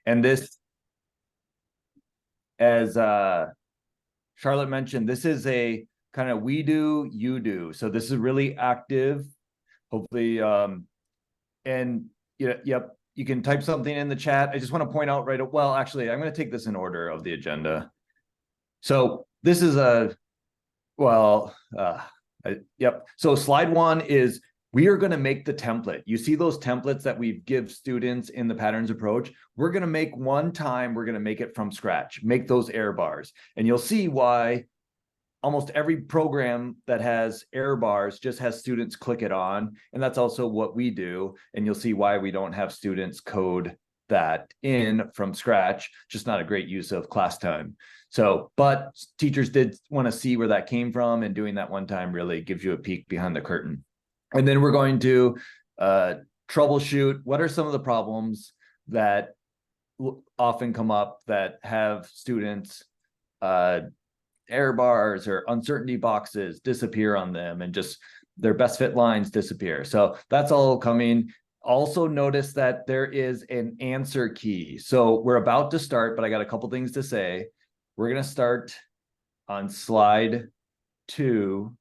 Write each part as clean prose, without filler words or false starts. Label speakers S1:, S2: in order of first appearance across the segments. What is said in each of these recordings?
S1: And this, as Charlotte mentioned, this is a kind of we do, you do. So this is really active, hopefully. And yep, you can type something in the chat. I just want to point out well, actually, I'm going to take this in order of the agenda. So this is yep. So slide 1 is we are going to make the template. You see those templates that we give students in the patterns approach? We're going to make one time, we're going to make it from scratch, make those error bars. And you'll see why almost every program that has error bars just has students click it on. And that's also what we do. And you'll see why we don't have students code that in from scratch, just not a great use of class time. So, but teachers did want to see where that came from, and doing that one time really gives you a peek behind the curtain. And then we're going to troubleshoot. What are some of the problems that often come up that have students error bars or uncertainty boxes disappear on them, and just their best fit lines disappear. So that's all coming. Also notice that there is an answer key. So we're about to start, but I got a couple things to say. We're going to start on slide 2.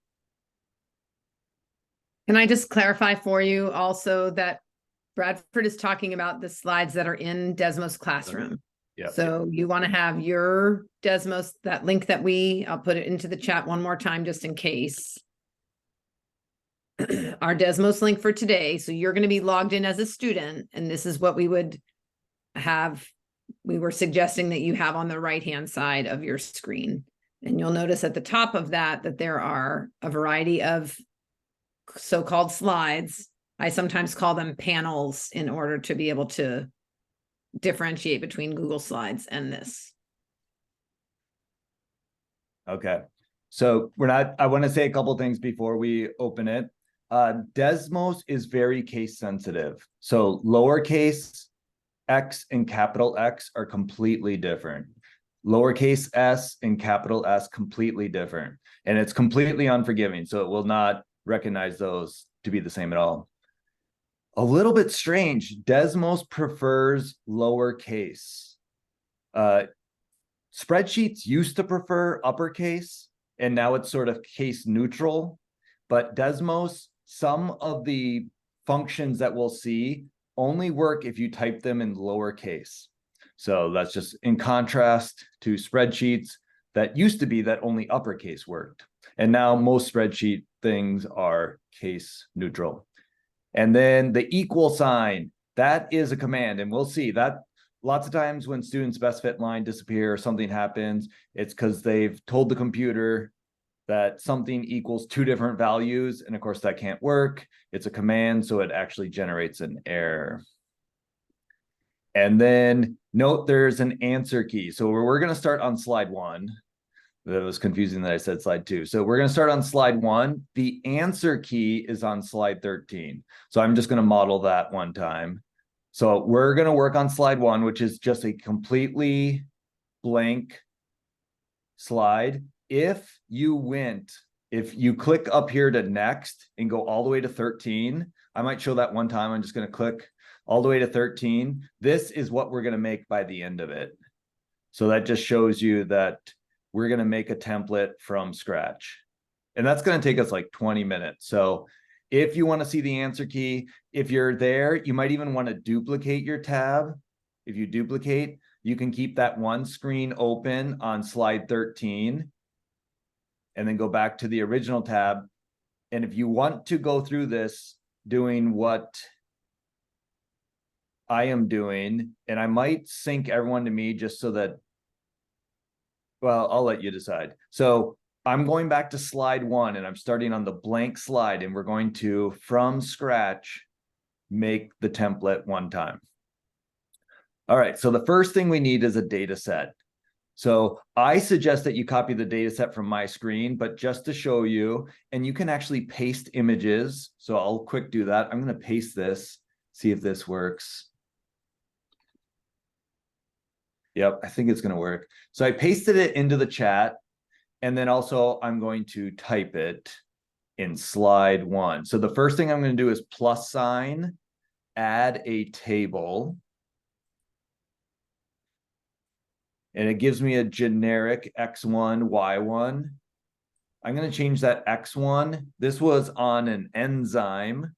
S2: Can I just clarify for you also that Bradford is talking about the slides that are in Desmos Classroom.
S1: Yeah.
S2: So you want to have your Desmos, that link that I'll put it into the chat one more time just in case. Our Desmos link for today. So you're going to be logged in as a student, and this is what we would have. We were suggesting that you have on the right-hand side of your screen. And you'll notice at the top of that there are a variety of so-called slides. I sometimes call them panels in order to be able to differentiate between Google Slides and this.
S1: Okay. So I want to say a couple things before we open it. Desmos is very case sensitive. So lowercase x and capital X are completely different. Lowercase s and capital S completely different. And it's completely unforgiving. So it will not recognize those to be the same at all. A little bit strange. Desmos prefers lowercase. Spreadsheets used to prefer uppercase, and now it's sort of case neutral. But Desmos, some of the functions that we'll see only work if you type them in lowercase. So that's just in contrast to spreadsheets that used to be that only uppercase worked. And now most spreadsheet things are case neutral. And then the equal sign, that is a command. And we'll see that lots of times when students' best fit line disappear or something happens, it's because they've told the computer that something equals 2 different values. And of course, that can't work. It's a command, so it actually generates an error. And then note there's an answer key. So we're going to start on slide 1. That was confusing that I said slide 2. So we're going to start on slide 1. The answer key is on slide 13. So I'm just going to model that one time. So we're going to work on slide 1, which is just a completely blank slide. If you click up here to next and go all the way to 13, I might show that one time. I'm just going to click all the way to 13. This is what we're going to make by the end of it. So that just shows you that we're going to make a template from scratch. And that's going to take us like 20 minutes. So if you want to see the answer key, if you're there, you might even want to duplicate your tab. If you duplicate, you can keep that one screen open on slide 13 and then go back to the original tab. And if you want to go through this doing what I am doing, and I might sync everyone to me just so that, well, I'll let you decide. So I'm going back to slide 1 and I'm starting on the blank slide, and we're going to, from scratch, make the template one time. All right, so the first thing we need is a data set. So I suggest that you copy the data set from my screen, but just to show you, and you can actually paste images. So I'll quick do that. I'm going to paste this, see if this works. Yep, I think it's going to work. So I pasted it into the chat, and then also I'm going to type it in slide 1. So the first thing I'm going to do is +, add a table. and it gives me a generic X1, Y1. I'm going to change that X1. This was on an enzyme.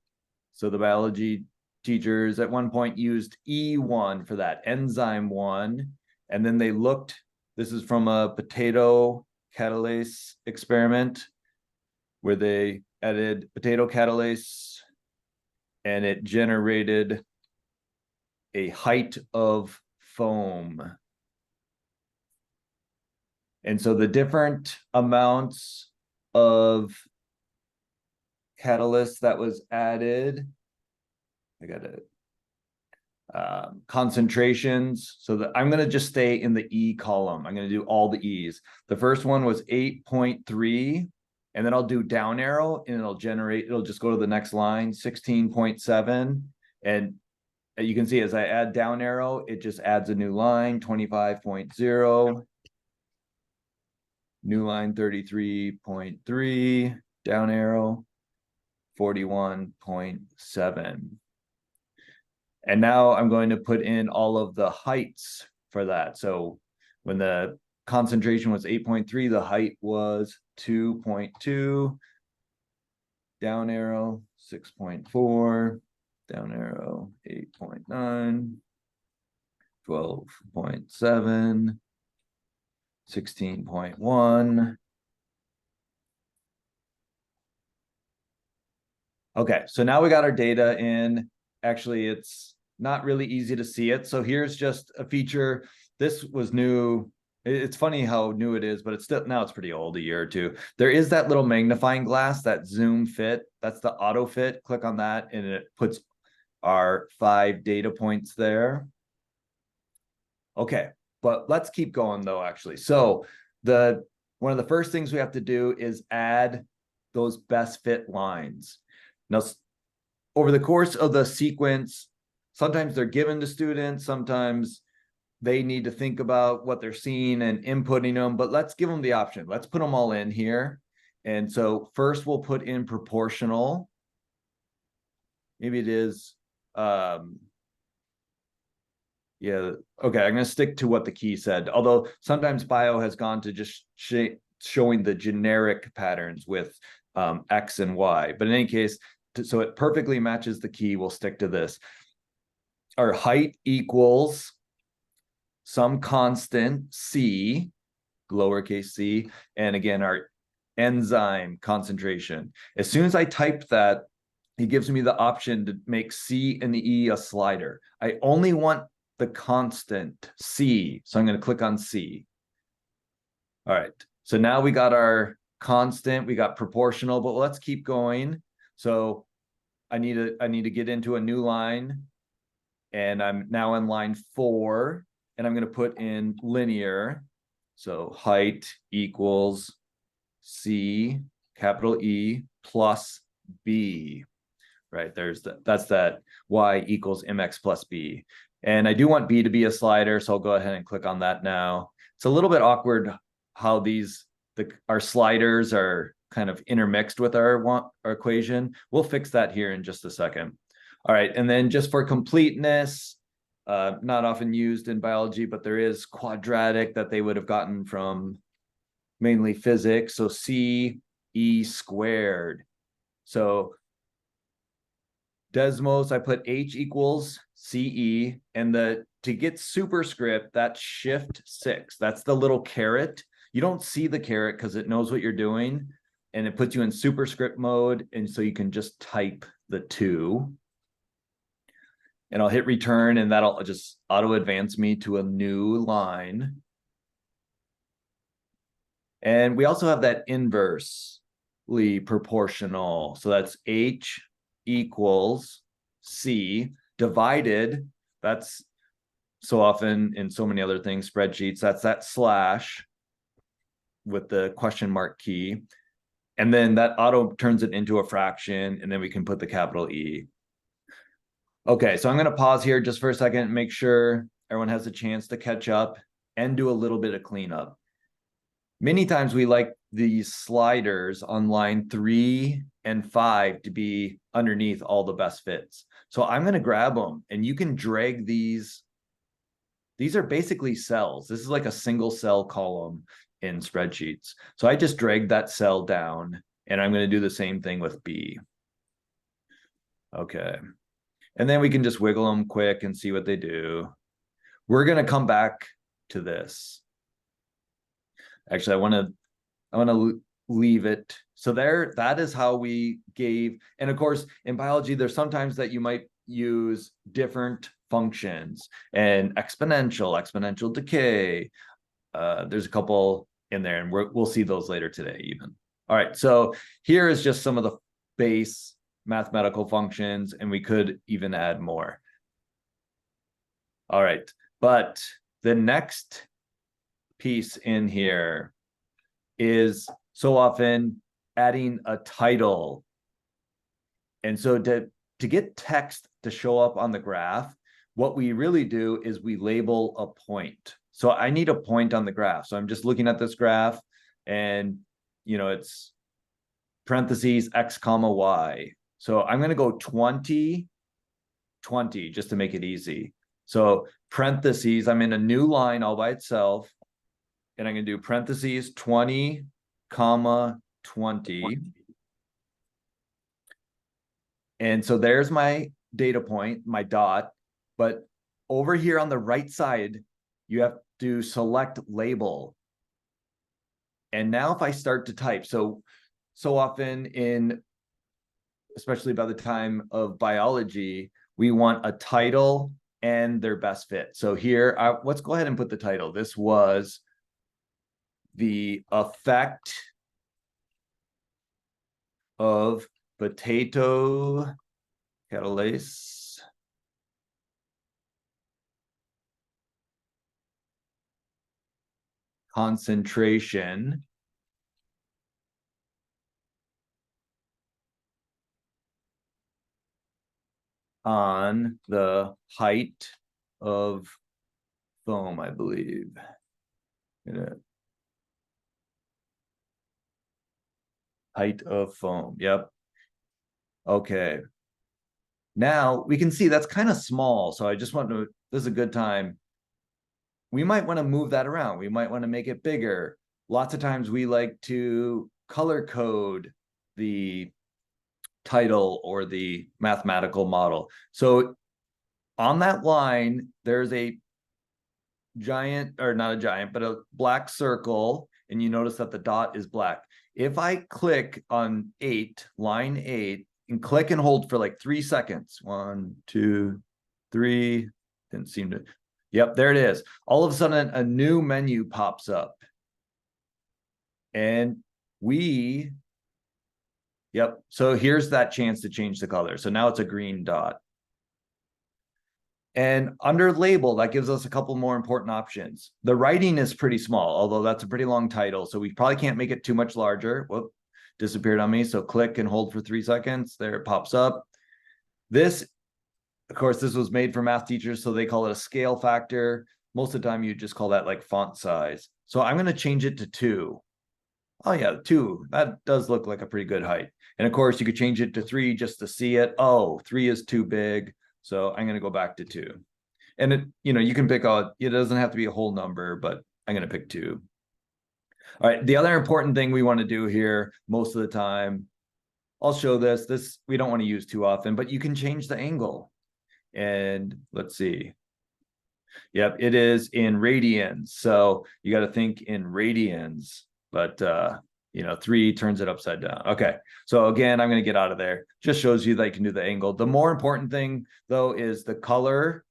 S1: So the biology teachers at one point used E1 for that, enzyme 1. And then they looked, this is from a potato catalase experiment where they added potato catalase and it generated a height of foam. And so the different amounts of catalyst that was added, I got it, concentrations. So that I'm going to just stay in the E column. I'm going to do all the E's. The first one was 8.3, and then I'll do down arrow and it'll just go to the next line, 16.7. And you can see as I add down arrow, it just adds a new line, 25.0. New line 33.3, down arrow 41.7. And now I'm going to put in all of the heights for that. So when the concentration was 8.3, the height was 2.2, down arrow 6.4, down arrow 8.9, 12.7, 16.1. Okay, so now we got our data in. Actually, it's not really easy to see it. So here's just a feature. This was new. It's funny how new it is, but it's still, now it's pretty old, a year or two. There is that little magnifying glass, that zoom fit. That's the auto fit. Click on that and it puts our 5 data points there. Okay. But let's keep going though, actually. So one of the first things we have to do is add those best fit lines. Now, over the course of the sequence, sometimes they're given to students, sometimes they need to think about what they're seeing and inputting them, but let's give them the option. Let's put them all in here. And so first we'll put in proportional. Maybe it is, yeah, okay, I'm going to stick to what the key said. Although sometimes bio has gone to just showing the generic patterns with X and Y. But in any case, so it perfectly matches the key. We'll stick to this. Our height equals some constant C, lowercase c, and again, our enzyme concentration. As soon as I type that, it gives me the option to make C and the E a slider. I only want the constant C. So I'm going to click on C. All right. So now we got our constant, we got proportional, but let's keep going. So I need to get into a new line, and I'm now in line 4, and I'm going to put in linear. So height equals C, capital E, plus B. Right, that's that Y equals MX plus B. And I do want B to be a slider, so I'll go ahead and click on that now. It's a little bit awkward how our sliders are kind of intermixed with our equation. We'll fix that here in just a second. All right, and then just for completeness, not often used in biology, but there is quadratic that they would have gotten from mainly physics. So C E squared. So Desmos, I put H equals CE, and to get superscript, that's Shift-6. That's the little caret. You don't see the caret because it knows what you're doing, and it puts you in superscript mode, and so you can just type the 2. And I'll hit return, and that'll just auto advance me to a new line. And we also have that inversely proportional. So that's H equals C divided, that's so often in so many other things, spreadsheets, that's that slash with the question mark key. And then that auto turns it into a fraction, and then we can put the capital E. Okay, so I'm going to pause here just for a second and make sure everyone has a chance to catch up and do a little bit of cleanup. Many times we like these sliders on line 3 and 5 to be underneath all the best fits. So I'm going to grab them, and you can drag these these are basically cells. This is like a single cell column in spreadsheets. So I just dragged that cell down, and I'm going to do the same thing with B. Okay. And then we can just wiggle them quick and see what they do. We're going to come back to this. Actually, I want to leave it. So there, that is how we gave. And of course, in biology, there's sometimes that you might use different functions and exponential decay. There's a couple in there, and we'll see those later today even. All right, so here is just some of the base mathematical functions, and we could even add more. All right, but the next piece in here is so often adding a title. And so to get text to show up on the graph, what we really do is we label a point. So I need a point on the graph. So I'm just looking at this graph, and it's parentheses x comma y. So I'm going to go 20, 20 just to make it easy. So parentheses, I'm in a new line all by itself, and I'm going to do parentheses 20, comma 20. And so there's my data point, my dot. But over here on the right side, you have to select label. And now if I start to type, so often especially by the time of biology, we want a title and their best fit. So here, let's go ahead and put the title. This was the effect of potato catalase concentration on the height of foam, I believe. Height of foam. Yep. Okay. Now we can see that's kind of small. So I just want to, this is a good time. We might want to move that around. We might want to make it bigger. Lots of times we like to color code the title or the mathematical model. So on that line, there's a giant, or not a giant, but a black circle, and you notice that the dot is black. If I click on 8, line 8, and click and hold for like 3 seconds, 1, 2, 3, didn't seem to, yep, there it is. All of a sudden, a new menu pops up. And yep, so here's that chance to change the color. So now it's a green dot. And under label, that gives us a couple more important options. The writing is pretty small, although that's a pretty long title. So we probably can't make it too much larger. Whoop, disappeared on me. So click and hold for 3 seconds. There it pops up. This, of course, this was made for math teachers, so they call it a scale factor. Most of the time, you just call that like font size. So I'm going to change it to 2. Oh yeah, 2. That does look like a pretty good height. And of course, you could change it to 3 just to see it. Oh, 3 is too big. So I'm going to go back to 2. And it, you can pick out, it doesn't have to be a whole number, but I'm going to pick 2. All right. The other important thing we want to do here most of the time, I'll show this we don't want to use too often, but you can change the angle. And let's see. Yep, it is in radians. So you got to think in radians, but 3 turns it upside down. Okay, so again, I'm going to get out of there. Just shows you that you can do the angle. The more important thing, though, is the color,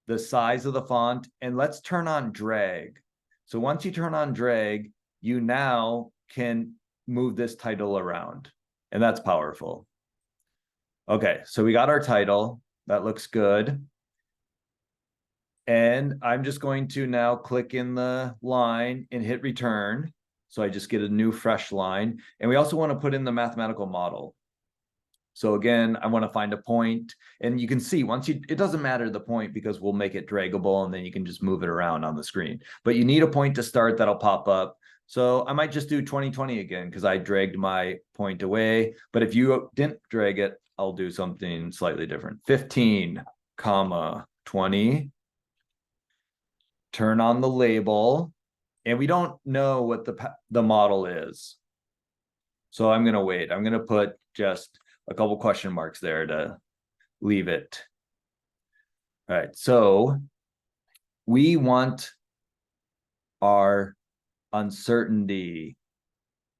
S1: the size of the font, and let's turn on drag. So once you turn on drag, you now can move this title around, and that's powerful. Okay, so we got our title. That looks good. And I'm just going to now click in the line and hit return. So I just get a new fresh line. And we also want to put in the mathematical model. So again, I want to find a point. And you can see it doesn't matter the point because we'll make it draggable and then you can just move it around on the screen. But you need a point to start that'll pop up. So I might just do 2020 again because I dragged my point away. But if you didn't drag it, I'll do something slightly different. 15, comma 20. turn on the label, and we don't know what the model is. So I'm going to wait. I'm going to put just a couple question marks there to leave it. All right, so we want our uncertainty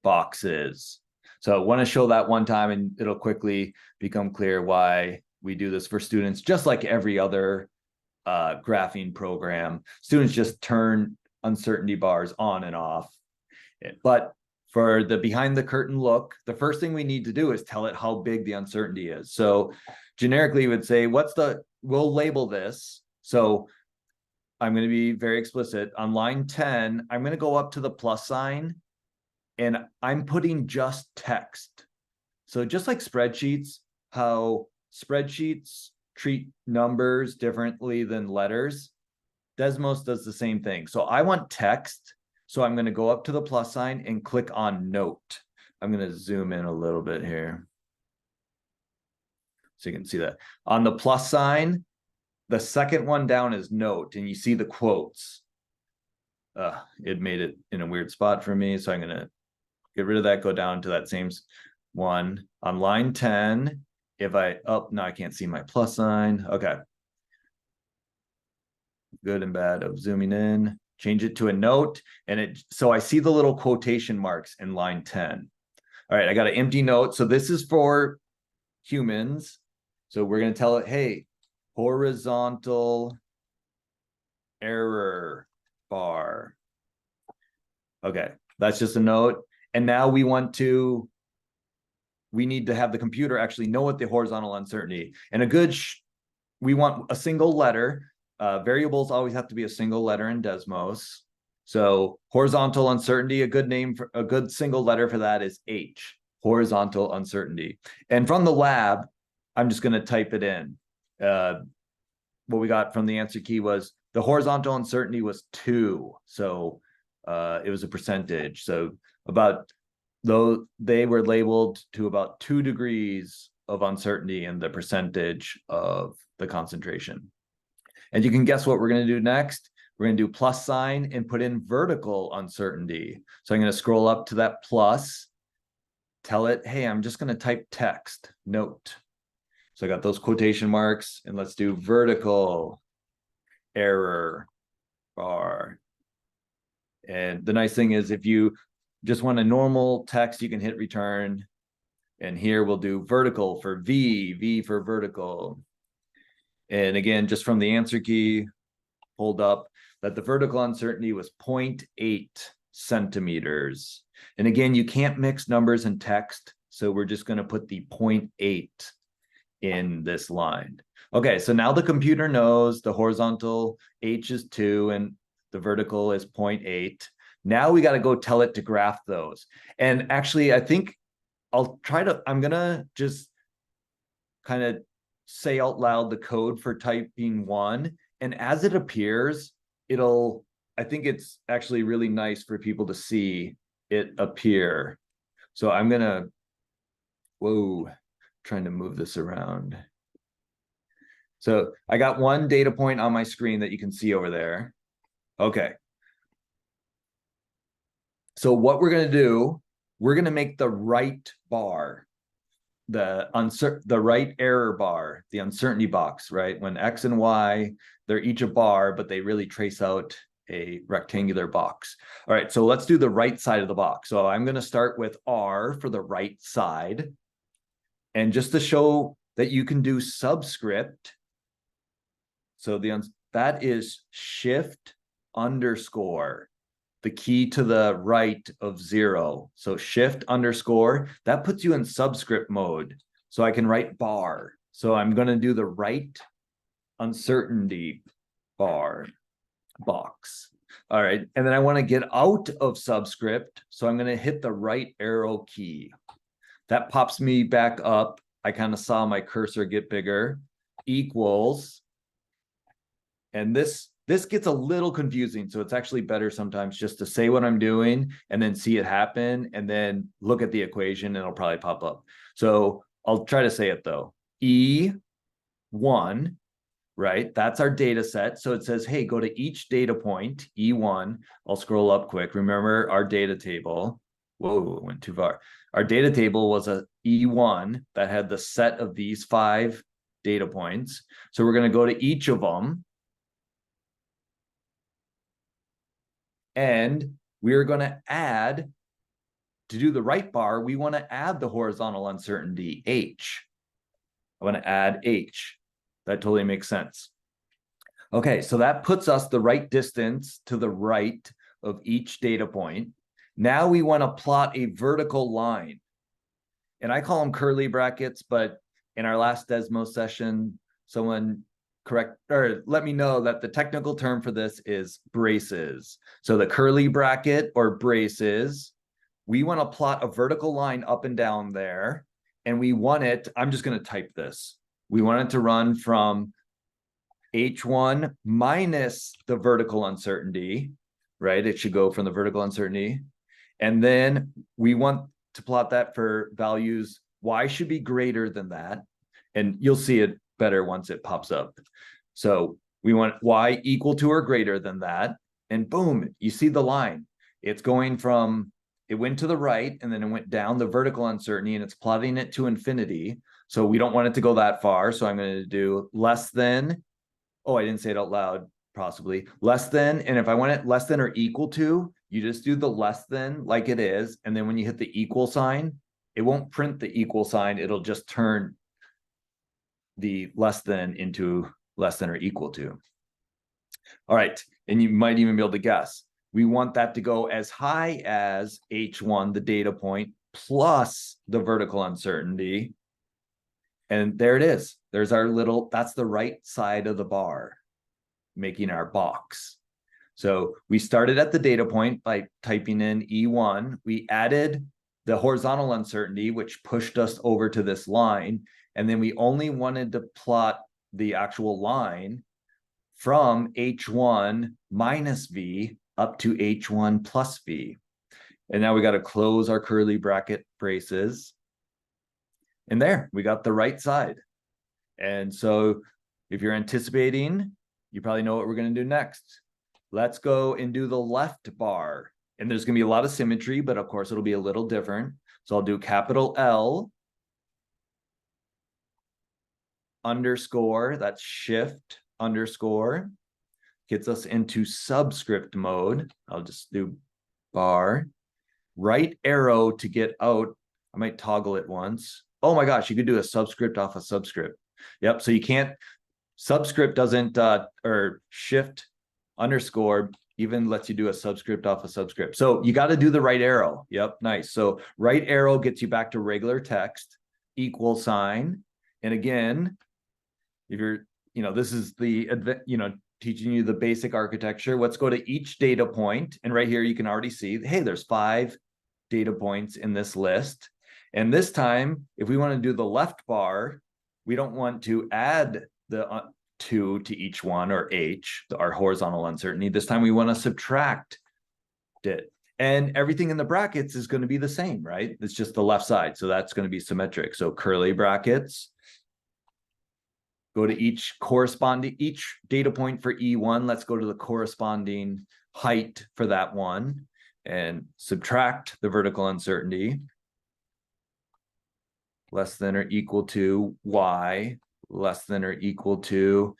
S1: boxes. So I want to show that one time, and it'll quickly become clear why we do this for students, just like every other graphing program. Students just turn uncertainty bars on and off. But for the behind the curtain look, the first thing we need to do is tell it how big the uncertainty is. So generically, we would say, we'll label this. So I'm going to be very explicit. On line 10, I'm going to go up to the plus sign, and I'm putting just text. So just like spreadsheets, how spreadsheets treat numbers differently than letters, Desmos does the same thing. So I want text. So I'm going to go up to the plus sign and click on note. I'm going to zoom in a little bit here, so you can see that. On the plus sign, the second one down is note, and you see the quotes. It made it in a weird spot for me, so I'm going to get rid of that, go down to that same one. On line 10, if now I can't see my plus sign. Okay. Good and bad of zooming in. Change it to a note, and so I see the little quotation marks in line 10. All right, I got an empty note. So this is for humans. So we're going to tell it, hey, horizontal error bar. Okay, that's just a note. And now we need to have the computer actually know what the horizontal uncertainty, and we want a single letter. Variables always have to be a single letter in Desmos. So horizontal uncertainty, a good single letter for that is H, horizontal uncertainty. And from the lab, I'm just going to type it in. What we got from the answer key was the horizontal uncertainty was 2. So it was a percentage. So though they were labeled to about 2 degrees of uncertainty in the percentage of the concentration. And you can guess what we're going to do next. We're going to do plus sign and put in vertical uncertainty. So I'm going to scroll up to that plus, tell it, hey, I'm just going to type text, note. So I got those quotation marks, and let's do vertical error bar. And the nice thing is, if you just want a normal text, you can hit return. And here we'll do vertical for V for vertical. And again, just from the answer key, pulled up that the vertical uncertainty was 0.8 centimeters. And again, you can't mix numbers and text, so we're just going to put the 0.8 in this line. Okay, so now the computer knows the horizontal H is 2 and the vertical is 0.8. Now we got to go tell it to graph those. And actually, I think I'm going to just kind of say out loud the code for typing 1, and as it appears, I think it's actually really nice for people to see it appear. So I'm gonna, trying to move this around. So I got one data point on my screen that you can see over there. Okay. So what we're gonna do, we're gonna make the right bar, the right error bar, the uncertainty box, right? When X and Y, they're each a bar, but they really trace out a rectangular box. All right, so let's do the right side of the box. So I'm going to start with R for the right side. And just to show that you can do subscript, so that is shift underscore, the key to the right of 0. So shift underscore, that puts you in subscript mode. So I can write bar. So I'm going to do the right uncertainty bar box. All right. And then I want to get out of subscript. So I'm going to hit the right arrow key. That pops me back up. I kind of saw my cursor get bigger. Equals. And this gets a little confusing, so it's actually better sometimes just to say what I'm doing and then see it happen and then look at the equation and it'll probably pop up. So I'll try to say it though. E1 right? That's our data set. So it says, hey, go to each data point, E1. I'll scroll up quick. Remember our data table. Whoa, went too far. Our data table was a E1 that had the set of these 5 data points. So we're going to go to each of them. And we're going to add, to do the right bar, we want to add the horizontal uncertainty, H. I want to add H. That totally makes sense. Okay, so that puts us the right distance to the right of each data point. Now we want to plot a vertical line. And I call them curly brackets, but in our last Desmos session, someone let me know that the technical term for this is braces. So the curly bracket or braces, we want to plot a vertical line up and down there. And we want it, I'm just going to type this. We want it to run from H1 minus the vertical uncertainty, right? It should go from the vertical uncertainty. And then we want to plot that for values. Y should be greater than that. And you'll see it better once it pops up. So we want Y equal to or greater than that. And boom, you see the line. It's going from, it went to the right and then it went down the vertical uncertainty and it's plotting it to infinity. So we don't want it to go that far. So I'm going to do less than, oh, I didn't say it out loud, possibly. Less than, and if I want it less than or equal to, you just do the less than like it is. And then when you hit the equal sign, it won't print the equal sign. It'll just turn the less than into less than or equal to. All right, and you might even be able to guess. We want that to go as high as H1, the data point, plus the vertical uncertainty. And there it is. There's our little, that's the right side of the bar, making our box. So we started at the data point by typing in E1. We added the horizontal uncertainty, which pushed us over to this line. And then we only wanted to plot the actual line from H1 minus V up to H1 plus V. And now we got to close our curly bracket braces. And there, we got the right side. And so if you're anticipating, you probably know what we're going to do next. Let's go and do the left bar. And there's going to be a lot of symmetry, but of course it'll be a little different. So I'll do capital L underscore, that's shift underscore, gets us into subscript mode. I'll just do bar, right arrow to get out. I might toggle it once. Oh my gosh, you could do a subscript off a subscript. Yep, so you can't, subscript doesn't, or shift underscore even lets you do a subscript off a subscript. So you got to do the right arrow. Yep, nice. So right arrow gets you back to regular text, equal sign. And again, if you're, this is the, teaching you the basic architecture. Let's go to each data point. And right here, you can already see, hey, there's 5 data points in this list. And this time, if we want to do the left bar, we don't want to add the 2 to each one, or H, our horizontal uncertainty. This time we want to subtract it. And everything in the brackets is going to be the same, right? It's just the left side. So that's going to be symmetric. So curly brackets. Go to each data point for E1. Let's go to the corresponding height for that one and subtract the vertical uncertainty. Less than or equal to Y, less than or equal to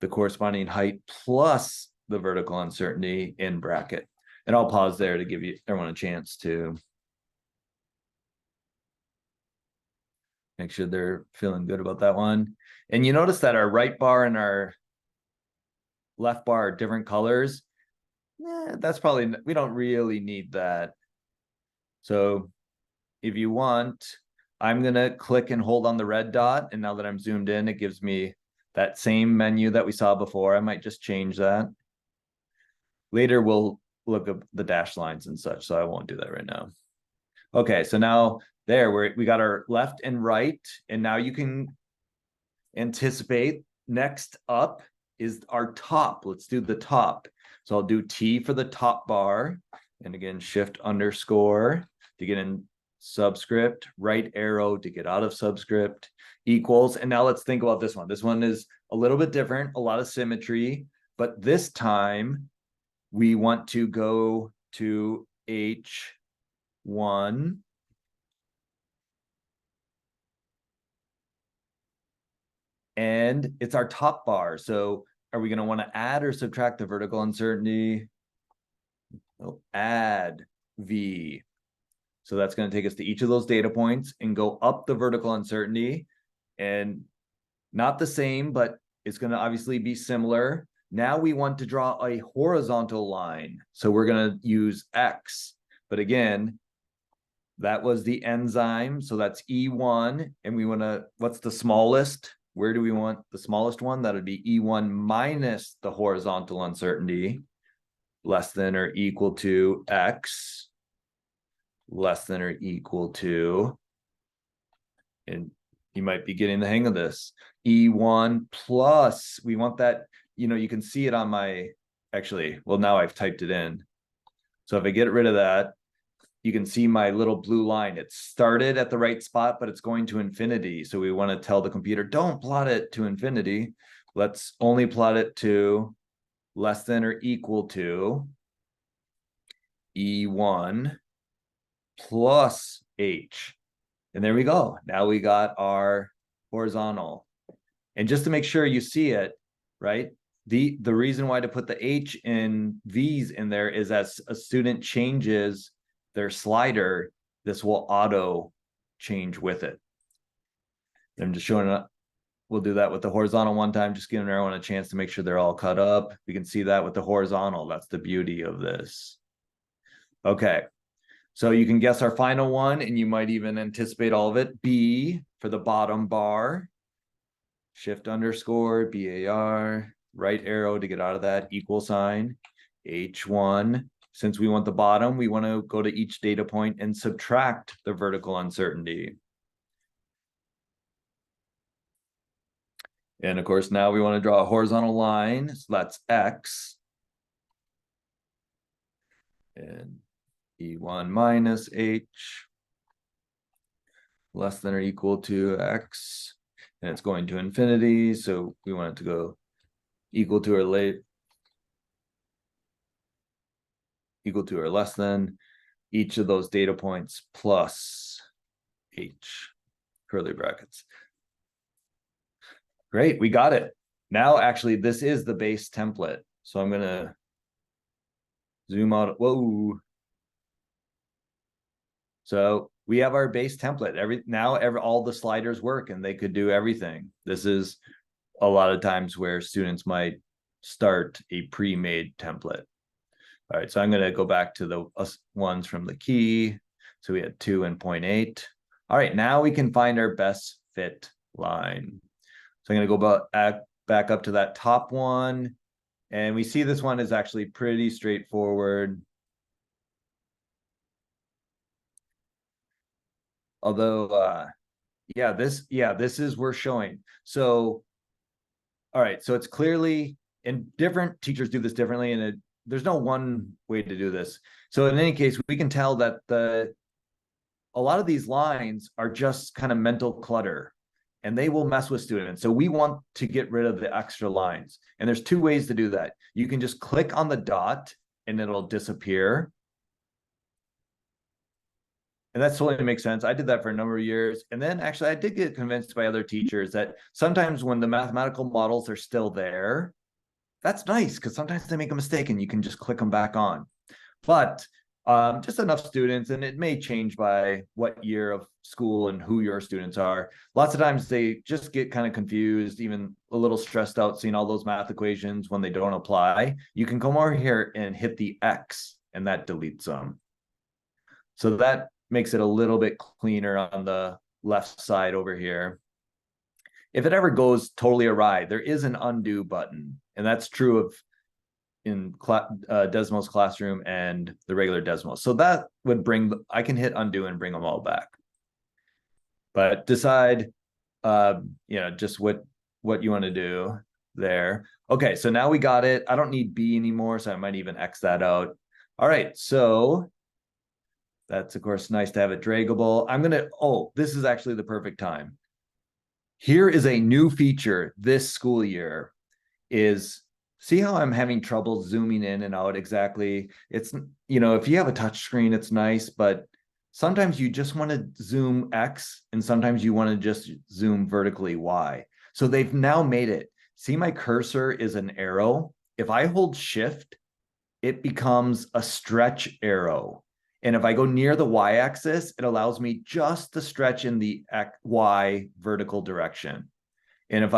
S1: the corresponding height plus the vertical uncertainty in bracket. And I'll pause there to give everyone a chance to make sure they're feeling good about that one. And you notice that our right bar and our left bar are different colors. That's probably, we don't really need that. So if you want, I'm going to click and hold on the red dot. And now that I'm zoomed in, it gives me that same menu that we saw before. I might just change that. Later, we'll look at the dash lines and such, so I won't do that right now. Okay, so now there, we got our left and right, and now you can anticipate next up is our top. Let's do the top. So I'll do T for the top bar, and again, shift underscore to get in subscript, right arrow to get out of subscript, equals. And now let's think about this one. This one is a little bit different, a lot of symmetry, but this time we want to go to H1. And it's our top bar. So are we going to want to add or subtract the vertical uncertainty? We'll add V. So that's going to take us to each of those data points and go up the vertical uncertainty. And not the same, but it's going to obviously be similar. Now we want to draw a horizontal line. So we're going to use X. But again, that was the enzyme. So that's E1. And we want to, what's the smallest? Where do we want the smallest one? That would be E1 minus the horizontal uncertainty, less than or equal to X, less than or equal to, and you might be getting the hang of this, E1 plus, we want that, you can see it on my, actually, well, now I've typed it in. So if I get rid of that, you can see my little blue line. It started at the right spot, but it's going to infinity. So we want to tell the computer, don't plot it to infinity. Let's only plot it to less than or equal to E1 plus H. And there we go. Now we got our horizontal. And just to make sure you see it, right? The reason why to put the H in V's in there is as a student changes their slider, this will auto change with it. I'm just showing up. We'll do that with the horizontal one time, just giving everyone a chance to make sure they're all cut up. We can see that with the horizontal. That's the beauty of this. Okay, so you can guess our final one, and you might even anticipate all of it. B for the bottom bar, shift underscore, BAR, right arrow to get out of that, equal sign, H1. Since we want the bottom, we want to go to each data point and subtract the vertical uncertainty. And of course, now we want to draw a horizontal line. So that's X. And E1 minus H less than or equal to X. And it's going to infinity. So we want it to go equal to or less than each of those data points plus H, curly brackets. Great, we got it. Now, actually, this is the base template. So I'm going to zoom out. Whoa. So we have our base template. All the sliders work and they could do everything. This is a lot of times where students might start a pre-made template. All right, so I'm going to go back to the ones from the key. So we had 2 and 0.8. All right, now we can find our best fit line. So I'm going to go back up to that top one. And we see this one is actually pretty straightforward. Although, this is worth showing. So, all right, so it's clearly, and different teachers do this differently, and there's no one way to do this. So in any case, we can tell that a lot of these lines are just kind of mental clutter, and they will mess with students. So we want to get rid of the extra lines. And there's 2 ways to do that. You can just click on the dot and it'll disappear. And that totally makes sense. I did that for a number of years. And then actually I did get convinced by other teachers that sometimes when the mathematical models are still there, that's nice because sometimes they make a mistake and you can just click them back on. But just enough students, and it may change by what year of school and who your students are. Lots of times they just get kind of confused, even a little stressed out seeing all those math equations when they don't apply. You can come over here and hit the X and that deletes them. So that makes it a little bit cleaner on the left side over here. If it ever goes totally awry, there is an undo button, and that's true of in Desmos Classroom and the regular Desmos. So that would I can hit undo and bring them all back. But decide, just what you want to do there. Okay, so now we got it. I don't need B anymore, so I might even X that out. All right, so that's, of course, nice to have it draggable. This is actually the perfect time. here is a new feature this school year is, see how I'm having trouble zooming in and out exactly? It's, if you have a touch screen, it's nice, but sometimes you just want to zoom X and sometimes you want to just zoom vertically Y. So they've now made it. See, my cursor is an arrow. If I hold shift, it becomes a stretch arrow. And if I go near the Y-axis, it allows me just to stretch in the Y vertical direction. And if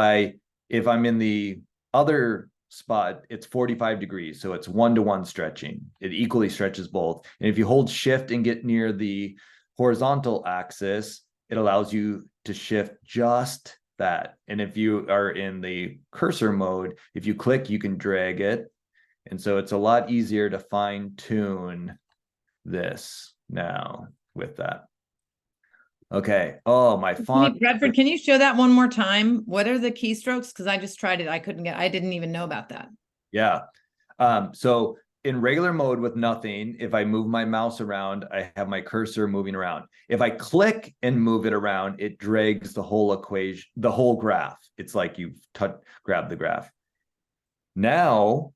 S1: I'm in the other spot, it's 45 degrees. So it's 1-to-1 stretching. It equally stretches both. And if you hold shift and get near the horizontal axis, it allows you to shift just that. And if you are in the cursor mode, if you click, you can drag it. And so it's a lot easier to fine tune this now with that. Okay. Oh, my font.
S2: Bradford, can you show that one more time? What are the keystrokes? Because I just tried it. I didn't even know about that.
S1: Yeah. So in regular mode with nothing, if I move my mouse around, I have my cursor moving around. If I click and move it around, it drags the whole equation, the whole graph. It's like you've grabbed the graph. Now,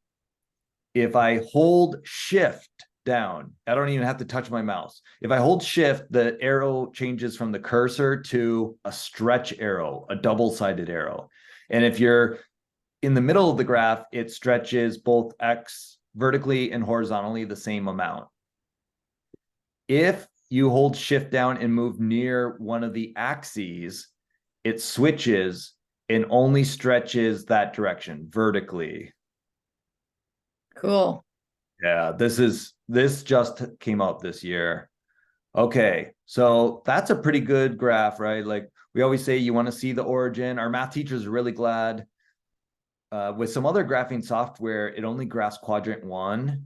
S1: if I hold shift down, I don't even have to touch my mouse. If I hold shift, the arrow changes from the cursor to a stretch arrow, a double-sided arrow. And if you're in the middle of the graph, it stretches both X vertically and horizontally the same amount. If you hold shift down and move near one of the axes, it switches and only stretches that direction vertically.
S2: Cool.
S1: Yeah, this just came out this year. Okay, so that's a pretty good graph, right? Like we always say, you want to see the origin. Our math teachers are really glad. With some other graphing software, it only graphs quadrant 1.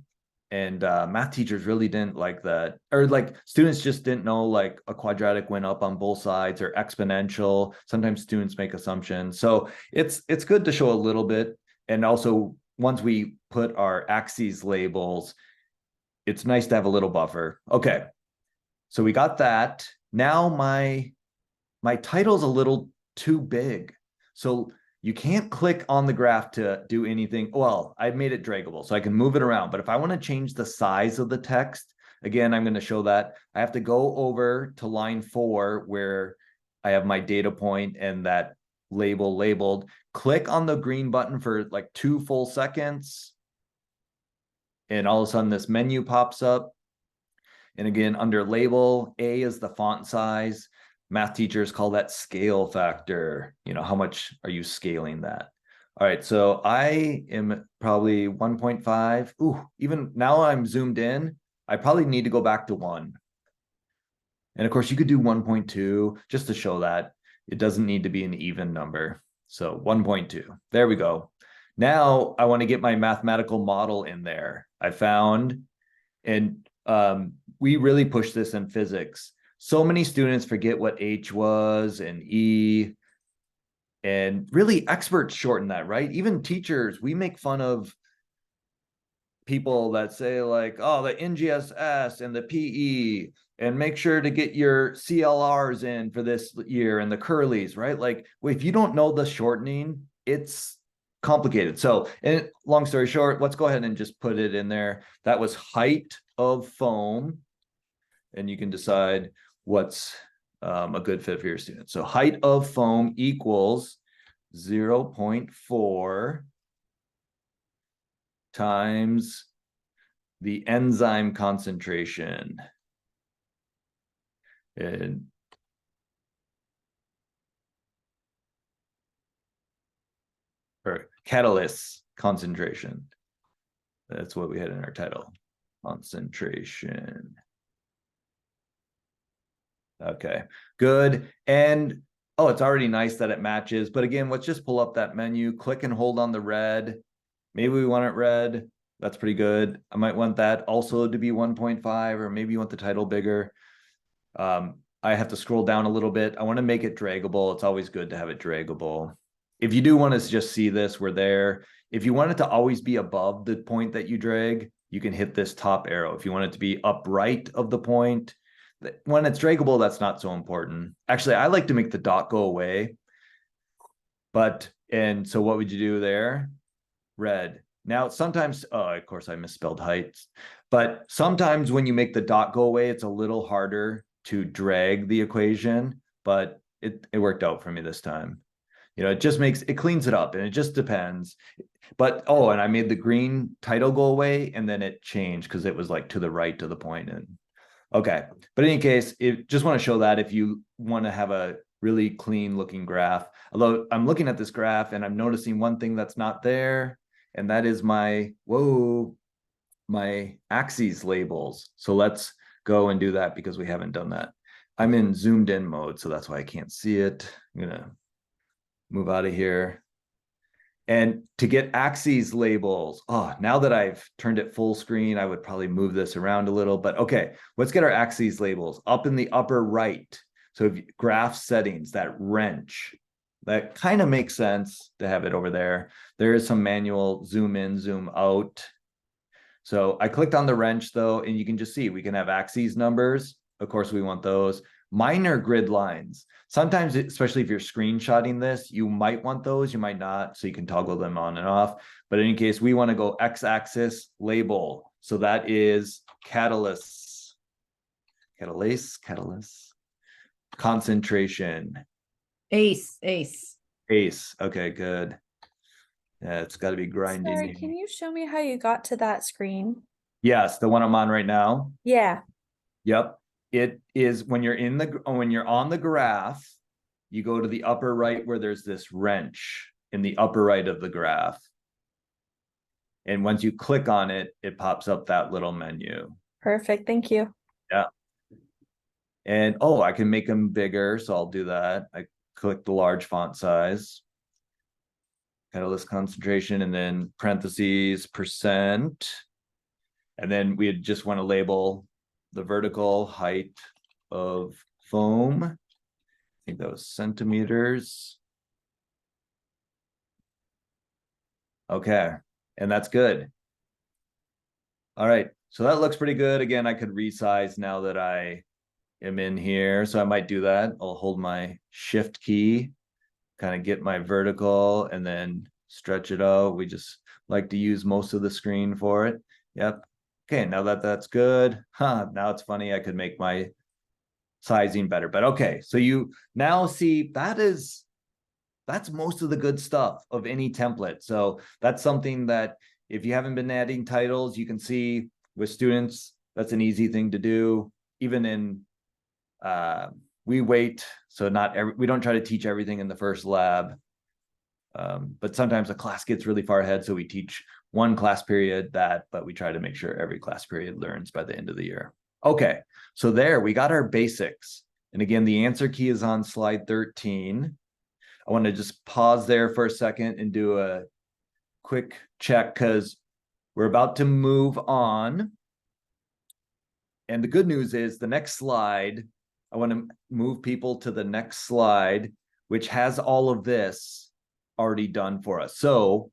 S1: And math teachers really didn't like that. Or like students just didn't know like a quadratic went up on both sides or exponential. Sometimes students make assumptions. So it's good to show a little bit. And also, once we put our axes labels, it's nice to have a little buffer. Okay, so we got that. Now my title's a little too big. So you can't click on the graph to do anything. Well, I've made it draggable, so I can move it around. But if I want to change the size of the text, again, I'm going to show that. I have to go over to line 4 where I have my data point and that label labeled. Click on the green button for like 2 full seconds. And all of a sudden this menu pops up. And again, under label, A is the font size. Math teachers call that scale factor. How much are you scaling that? All right, so I am probably 1.5. Ooh, even now I'm zoomed in. I probably need to go back to 1. And of course, you could do 1.2 just to show that it doesn't need to be an even number. So 1.2, there we go. Now I want to get my mathematical model in there. I found, and we really push this in physics. So many students forget what H was and E, and really experts shorten that, right? Even teachers, we make fun of people that say like, oh, the NGSS and the PE, and make sure to get your CLRs in for this year and the curlies, right? Like, well, if you don't know the shortening, it's complicated. So, and long story short, let's go ahead and just put it in there. That was height of foam. And you can decide what's a good fit for your student. So height of foam equals 0.4 times the enzyme concentration. And or catalyst concentration. That's what we had in our title. Concentration. Okay, good. And oh, it's already nice that it matches. But again, let's just pull up that menu, click and hold on the red. Maybe we want it red. That's pretty good. I might want that also to be 1.5, or maybe you want the title bigger. I have to scroll down a little bit. I want to make it draggable. It's always good to have it draggable. If you do want to just see this, we're there. If you want it to always be above the point that you drag, you can hit this top arrow. If you want it to be upright of the point, when it's draggable, that's not so important. Actually, I like to make the dot go away. And so what would you do there? Red. Now, sometimes, oh, of course I misspelled heights, but sometimes when you make the dot go away, it's a little harder to drag the equation, but it worked out for me this time. It just it cleans it up, and it just depends. But, oh, and I made the green title go away, and then it changed because it was like to the right of the point. And okay, but in any case, just want to show that if you want to have a really clean looking graph. Although I'm looking at this graph and I'm noticing one thing that's not there, and that is my axes labels. So let's go and do that because we haven't done that. I'm in zoomed in mode, so that's why I can't see it. I'm gonna move out of here. And to get axes labels, now that I've turned it full screen, I would probably move this around a little, but okay, let's get our axes labels up in the upper right. So if graph settings, that wrench, that kind of makes sense to have it over there. There is some manual zoom in, zoom out. So I clicked on the wrench though, and you can just see we can have axes numbers. Of course, we want those. Minor grid lines. Sometimes, especially if you're screenshotting this, you might want those, you might not, so you can toggle them on and off. But in any case, we want to go x-axis label. So that is catalyst, concentration.
S2: Ace.
S1: Okay, good. Yeah, it's got to be grinding.
S3: Sorry, can you show me how you got to that screen?
S1: Yes, the one I'm on right now.
S3: Yeah.
S1: Yep. It is when you're on the graph, you go to the upper right where there's this wrench in the upper right of the graph. And once you click on it, it pops up that little menu.
S3: Perfect. Thank you.
S1: Yeah. And I can make them bigger. So I'll do that. I click the large font size, catalyst concentration, and then parentheses %. And then we just want to label the vertical height of foam. I think that was centimeters. Okay, and that's good. All right, so that looks pretty good. Again, I could resize now that I am in here, so I might do that. I'll hold my shift key, kind of get my vertical, and then stretch it out. We just like to use most of the screen for it. Yep. Okay, now that that's good, now it's funny, I could make my sizing better. But okay, so you now see that's most of the good stuff of any template. So that's something that if you haven't been adding titles, you can see with students, that's an easy thing to do. Even in, we wait, so we don't try to teach everything in the first lab. But sometimes a class gets really far ahead, so we teach one class period but we try to make sure every class period learns by the end of the year. Okay, so there we got our basics. And again, the answer key is on slide 13. I want to just pause there for a second and do a quick check because we're about to move on. And the good news is the next slide, I want to move people to the next slide, which has all of this already done for us. So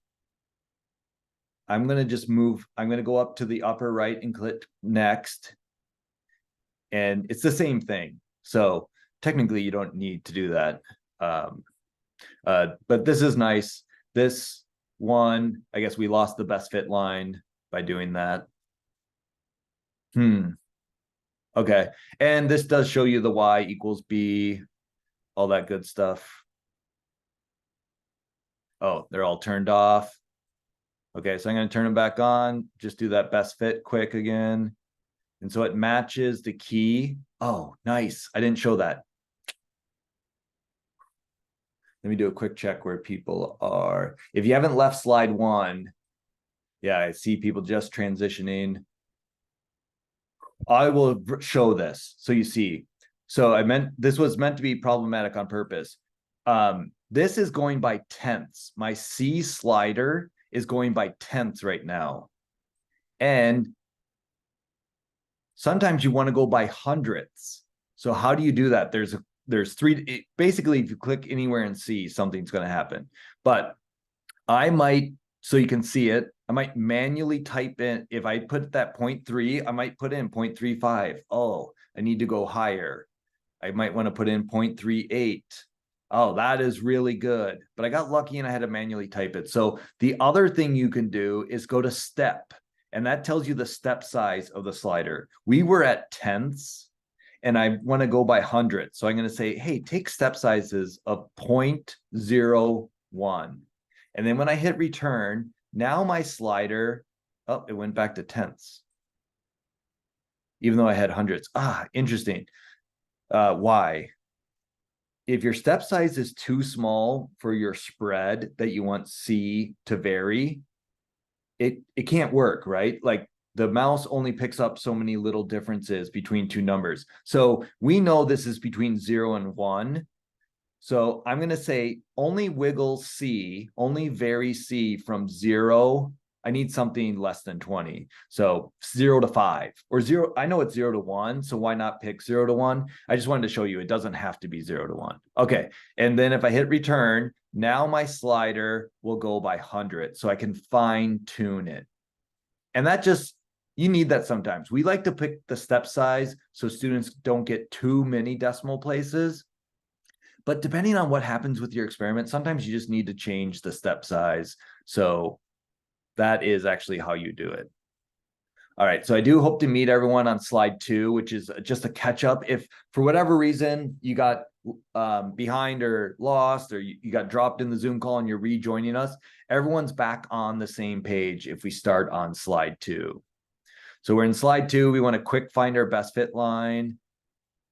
S1: I'm going to go up to the upper right and click next. And it's the same thing. So technically you don't need to do that. But this is nice. This one, I guess we lost the best fit line by doing that. Okay. And this does show you the Y equals B, all that good stuff. Oh, they're all turned off. Okay, so I'm going to turn them back on. Just do that best fit quick again. And so it matches the key. Oh, nice. I didn't show that. Let me do a quick check where people are. If you haven't left slide 1, yeah, I see people just transitioning. I will show this so you see. So this was meant to be problematic on purpose. This is going by tenths. My C slider is going by tenths right now. And sometimes you want to go by hundredths. So how do you do that? There's three, basically, if you click anywhere in C, something's going to happen. But I might, so you can see it, I might manually type in, if I put that 0.3, I might put in 0.35. Oh, I need to go higher. I might want to put in 0.38. Oh, that is really good. But I got lucky and I had to manually type it. So the other thing you can do is go to step, and that tells you the step size of the slider. We were at tenths, and I want to go by hundredths. So I'm going to say, hey, take step sizes of 0.01. And then when I hit return, now my slider, oh, it went back to tenths, even though I had hundreds. Ah, interesting. Why? If your step size is too small for your spread that you want C to vary, it can't work, right? Like the mouse only picks up so many little differences between two numbers. So we know this is between 0 and 1. So I'm going to say only wiggle C, only vary C from 0. I need something less than 20. So 0 to 5 or 0. I know it's 0 to 1. So why not pick 0 to 1? I just wanted to show you it doesn't have to be 0 to 1. Okay. And then if I hit return, now my slider will go by 100. So I can fine tune it. And that just, you need that sometimes. We like to pick the step size so students don't get too many decimal places. But depending on what happens with your experiment, sometimes you just need to change the step size. So that is actually how you do it. All right, so I do hope to meet everyone on slide 2, which is just a catch up. If for whatever reason you got behind or lost, or you got dropped in the Zoom call and you're rejoining us, everyone's back on the same page if we start on slide 2. So we're in slide 2. We want to quick find our best fit line.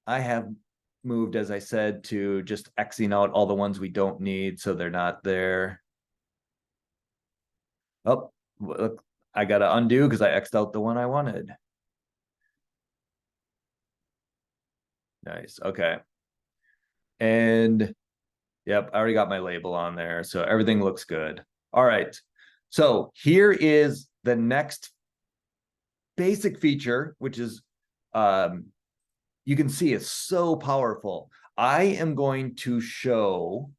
S1: I have moved, as I said, to just Xing out all the ones we don't need so they're not there. Oh, look, I got to undo because I X'd out the one I wanted. Nice. Okay. And yep, I already got my label on there. So everything looks good. All right. So here is the next basic feature, which is, you can see it's so powerful. I am going to show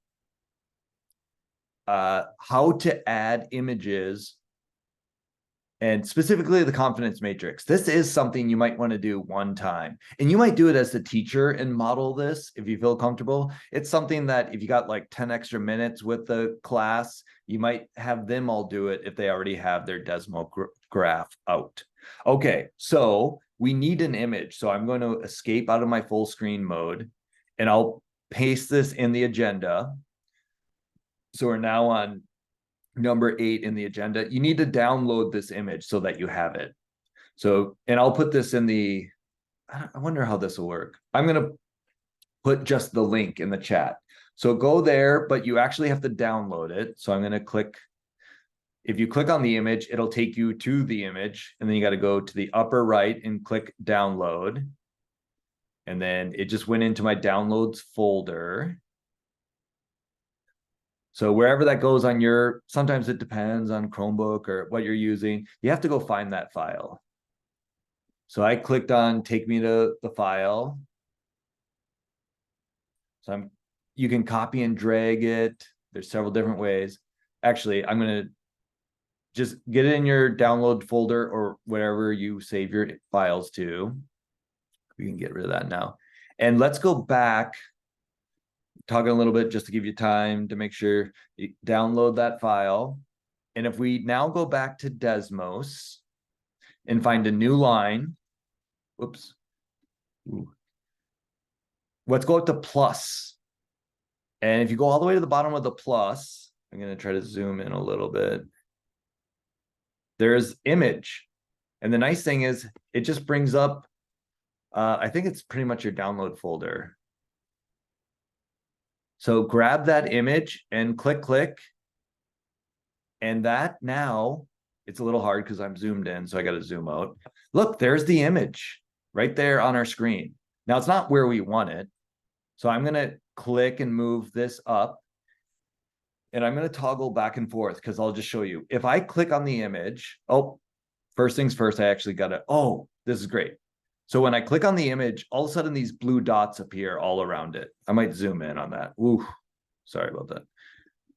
S1: how to add images, and specifically the confidence matrix. This is something you might want to do one time, and you might do it as the teacher and model this if you feel comfortable. It's something that if you got like 10 extra minutes with the class, you might have them all do it if they already have their Desmos graph out. Okay, so we need an image. So I'm going to escape out of my full screen mode, and I'll paste this in the agenda. So we're now on number 8 in the agenda. You need to download this image so that you have it. So, and I'll put this in the, I wonder how this will work. I'm going to put just the link in the chat. So go there, but you actually have to download it. So I'm going to click. If you click on the image, it'll take you to the image, and then you got to go to the upper right and click download. And then it just went into my downloads folder. So wherever that goes on your, sometimes it depends on Chromebook or what you're using, you have to go find that file. So I clicked on take me to the file. So you can copy and drag it. There's several different ways. Actually, I'm going to just get it in your download folder or whatever you save your files to. We can get rid of that now. And let's go back, talking a little bit just to give you time to make sure you download that file. And if we now go back to Desmos and find a new line, whoops. Ooh. Let's go up to plus. And if you go all the way to the bottom of the plus, I'm going to try to zoom in a little bit. There's image. And the nice thing is it just brings up, I think it's pretty much your download folder. So grab that image and click. And that now, it's a little hard because I'm zoomed in, so I got to zoom out. Look, there's the image right there on our screen. Now it's not where we want it. So I'm going to click and move this up. And I'm going to toggle back and forth because I'll just show you. If I click on the image, oh, first things first, I actually got to, oh, this is great. So when I click on the image, all of a sudden these blue dots appear all around it. I might zoom in on that. Ooh, sorry about that.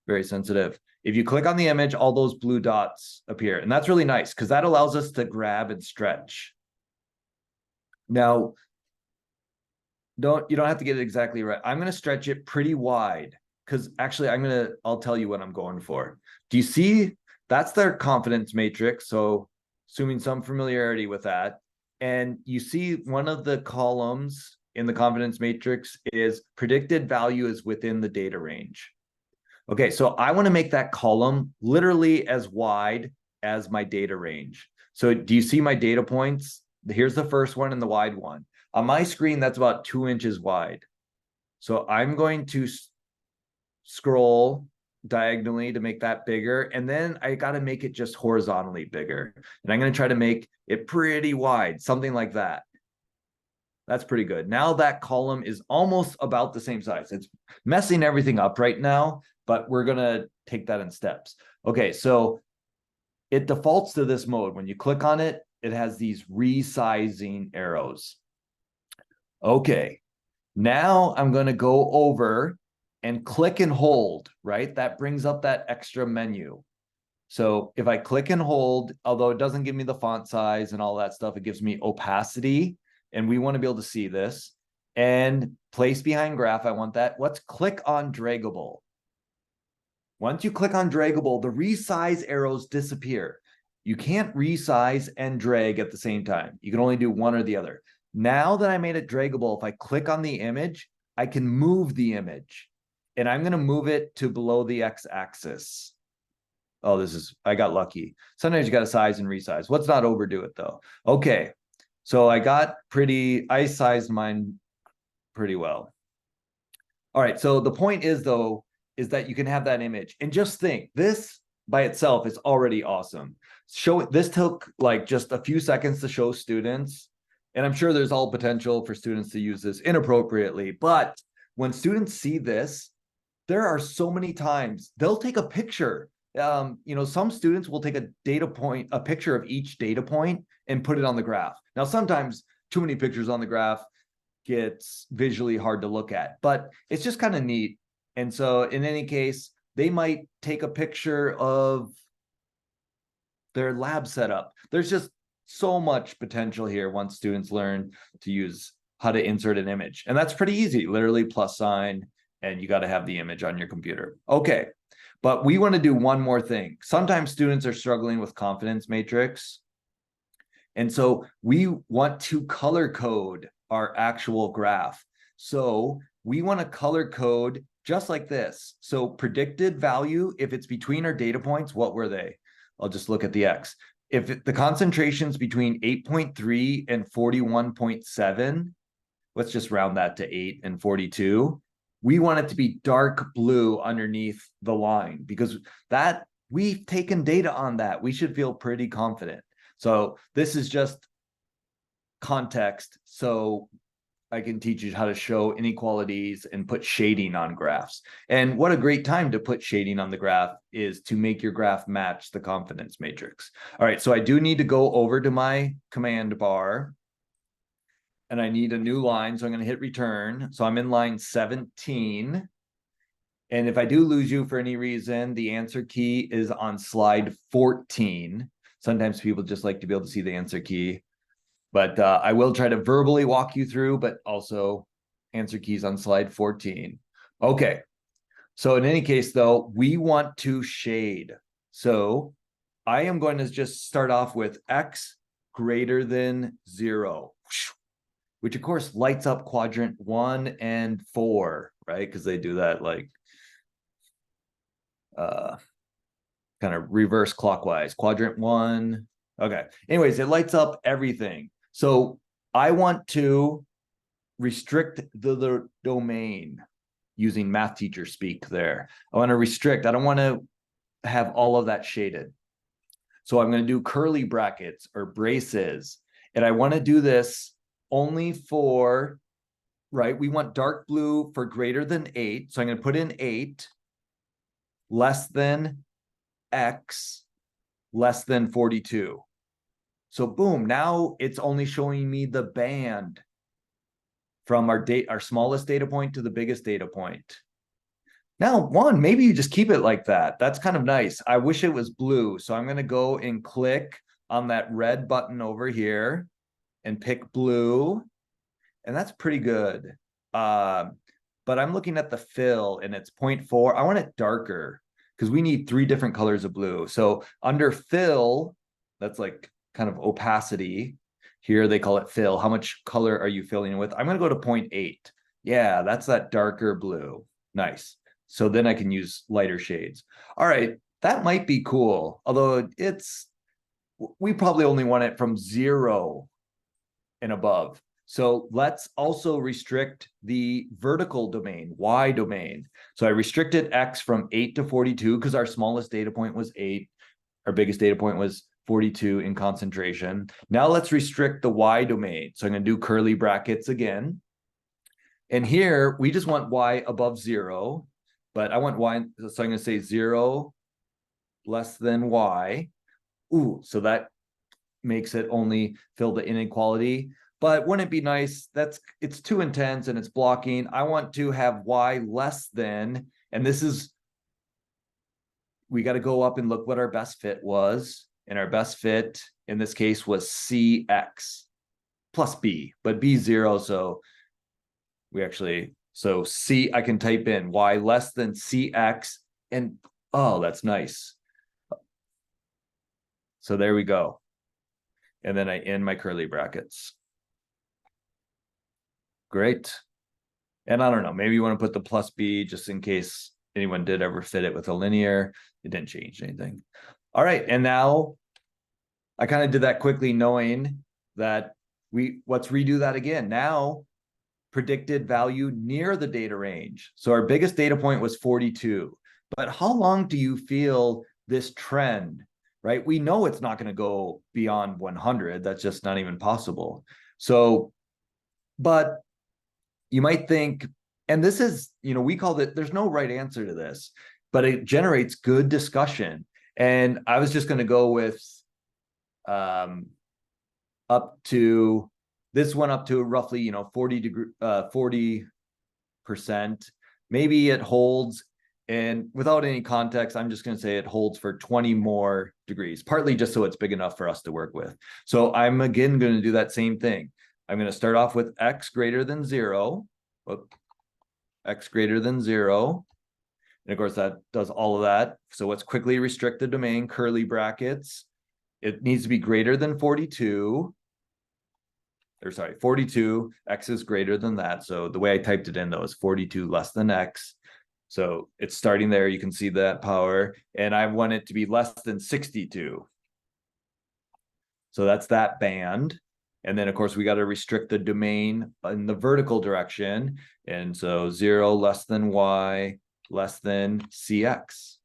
S1: Very sensitive. If you click on the image, all those blue dots appear. And that's really nice because that allows us to grab and stretch. Now, you don't have to get it exactly right. I'm going to stretch it pretty wide because actually I'll tell you what I'm going for. Do you see that's their confidence matrix? So assuming some familiarity with that. And you see one of the columns in the confidence matrix is predicted value is within the data range. Okay, so I want to make that column literally as wide as my data range. So do you see my data points? Here's the first one and the wide one. On my screen, that's about 2 inches wide. So I'm going to scroll diagonally to make that bigger. And then I got to make it just horizontally bigger. And I'm going to try to make it pretty wide, something like that. That's pretty good. Now that column is almost about the same size. It's messing everything up right now, but we're going to take that in steps. Okay, so it defaults to this mode. When you click on it, it has these resizing arrows. Okay, now I'm going to go over and click and hold, right? That brings up that extra menu. So if I click and hold, although it doesn't give me the font size and all that stuff, it gives me opacity. And we want to be able to see this. And place behind graph, I want that. Let's click on draggable. Once you click on draggable, the resize arrows disappear. You can't resize and drag at the same time. You can only do one or the other. Now that I made it draggable, if I click on the image, I can move the image. And I'm going to move it to below the x-axis. Oh, I got lucky. Sometimes you got to size and resize. Let's not overdo it though. Okay. So I sized mine pretty well. All right. So the point is though, is that you can have that image and just think this by itself is already awesome. This took like just a few seconds to show students. And I'm sure there's all potential for students to use this inappropriately. But when students see this, there are so many times they'll take a picture. Some students will take a picture of each data point and put it on the graph. Now, sometimes too many pictures on the graph gets visually hard to look at, but it's just kind of neat. And so in any case, they might take a picture of their lab setup. There's just so much potential here once students learn to use how to insert an image. And that's pretty easy, literally plus sign, and you got to have the image on your computer. Okay, but we want to do one more thing. Sometimes students are struggling with confidence matrix. And so we want to color code our actual graph. So we want to color code just like this. So predicted value, if it's between our data points, what were they? I'll just look at the X. If the concentration's between 8.3 and 41.7, let's just round that to 8 and 42. We want it to be dark blue underneath the line because that we've taken data on that. We should feel pretty confident. So this is just context. So I can teach you how to show inequalities and put shading on graphs. And what a great time to put shading on the graph is to make your graph match the confidence matrix. All right, so I do need to go over to my command bar and I need a new line. So I'm going to hit return. So I'm in line 17. And if I do lose you for any reason, the answer key is on slide 14. Sometimes people just like to be able to see the answer key. But I will try to verbally walk you through, but also answer keys on slide 14. Okay. So in any case, though, we want to shade. So I am going to just start off with X greater than 0, which of course lights up quadrant 1 and 4, right? Because they do that like kind of reverse clockwise. Quadrant 1. Okay. Anyways, it lights up everything. So I want to restrict the domain using math teacher speak there. I want to restrict. I don't want to have all of that shaded. So I'm going to do curly brackets or braces. And I want to do this only for, right? We want dark blue for greater than 8. So I'm going to put in 8 less than X less than 42. So boom, now it's only showing me the band from our smallest data point to the biggest data point. Now, maybe you just keep it like that. That's kind of nice. I wish it was blue. So I'm going to go and click on that red button over here and pick blue. And that's pretty good. But I'm looking at the fill and it's 0.4. I want it darker because we need 3 different colors of blue. So under fill, that's like kind of opacity. Here they call it fill. How much color are you filling with? I'm going to go to 0.8. Yeah, that's that darker blue. Nice. So then I can use lighter shades. All right, that might be cool. Although we probably only want it from 0 and above. So let's also restrict the vertical domain, Y domain. So I restricted X from 8 to 42 because our smallest data point was 8. Our biggest data point was 42 in concentration. Now let's restrict the Y domain. So I'm going to do curly brackets again. And here we just want Y above 0, but I want Y. So I'm going to say 0 less than Y. Ooh, so that makes it only fill the inequality. But wouldn't it be nice? It's too intense and it's blocking. I want to have Y less than, and this is, we got to go up and look what our best fit was. And our best fit in this case was CX plus B, but B 0. So so C, I can type in Y less than CX, and oh, that's nice. So there we go. And then I end my curly brackets. Great. And I don't know, maybe you want to put the plus B just in case anyone did ever fit it with a linear. It didn't change anything. All right. And now I kind of did that quickly knowing that let's redo that again. Now predicted value near the data range. So our biggest data point was 42. But how long do you feel this trend, right? We know it's not going to go beyond 100. That's just not even possible. So, but you might think, and this is, we call it, there's no right answer to this, but it generates good discussion. And I was just going to go with up to, this went up to roughly, 40%. Maybe it holds. And without any context, I'm just going to say it holds for 20 more degrees, partly just so it's big enough for us to work with. So I'm again going to do that same thing. I'm going to start off with X greater than 0. X greater than 0. And of course, that does all of that. So let's quickly restrict the domain, curly brackets. It needs to be greater than 42. 42. X is greater than that. So the way I typed it in, though, is 42 less than X. So it's starting there. You can see that power. And I want it to be less than 62. So that's that band. And then, of course, we got to restrict the domain in the vertical direction. And so 0 less than Y less than CX.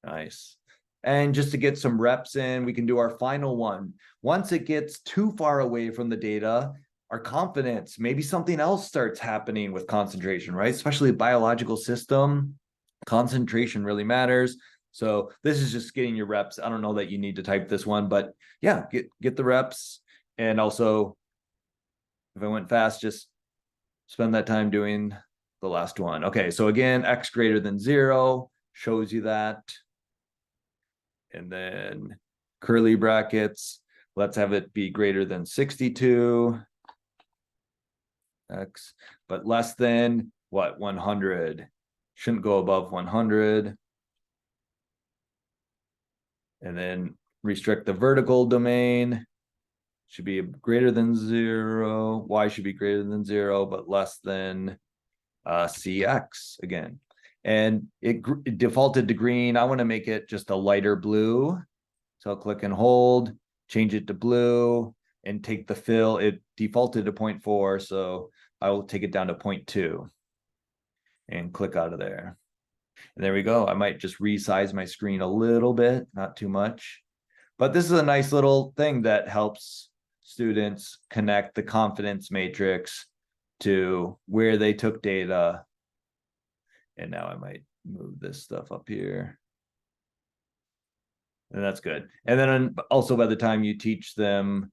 S1: Nice. And just to get some reps in, we can do our final one. Once it gets too far away from the data, our confidence, maybe something else starts happening with concentration, right? Especially the biological system, concentration really matters. So this is just getting your reps. I don't know that you need to type this one, but yeah, get the reps. And also, if I went fast, just spend that time doing the last one. Okay, so again, X greater than 0 shows you that. And then curly brackets, let's have it be greater than 62. X, but less than what? 100. Shouldn't go above 100. And then restrict the vertical domain. Should be greater than 0. Y should be greater than 0, but less than CX again. And it defaulted to green. I want to make it just a lighter blue. So I'll click and hold, change it to blue, and take the fill. It defaulted to 0.4, so I will take it down to 0.2 and click out of there. And there we go. I might just resize my screen a little bit, not too much. But this is a nice little thing that helps students connect the confidence matrix to where they took data. And now I might move this stuff up here. And that's good. And then also by the time you teach them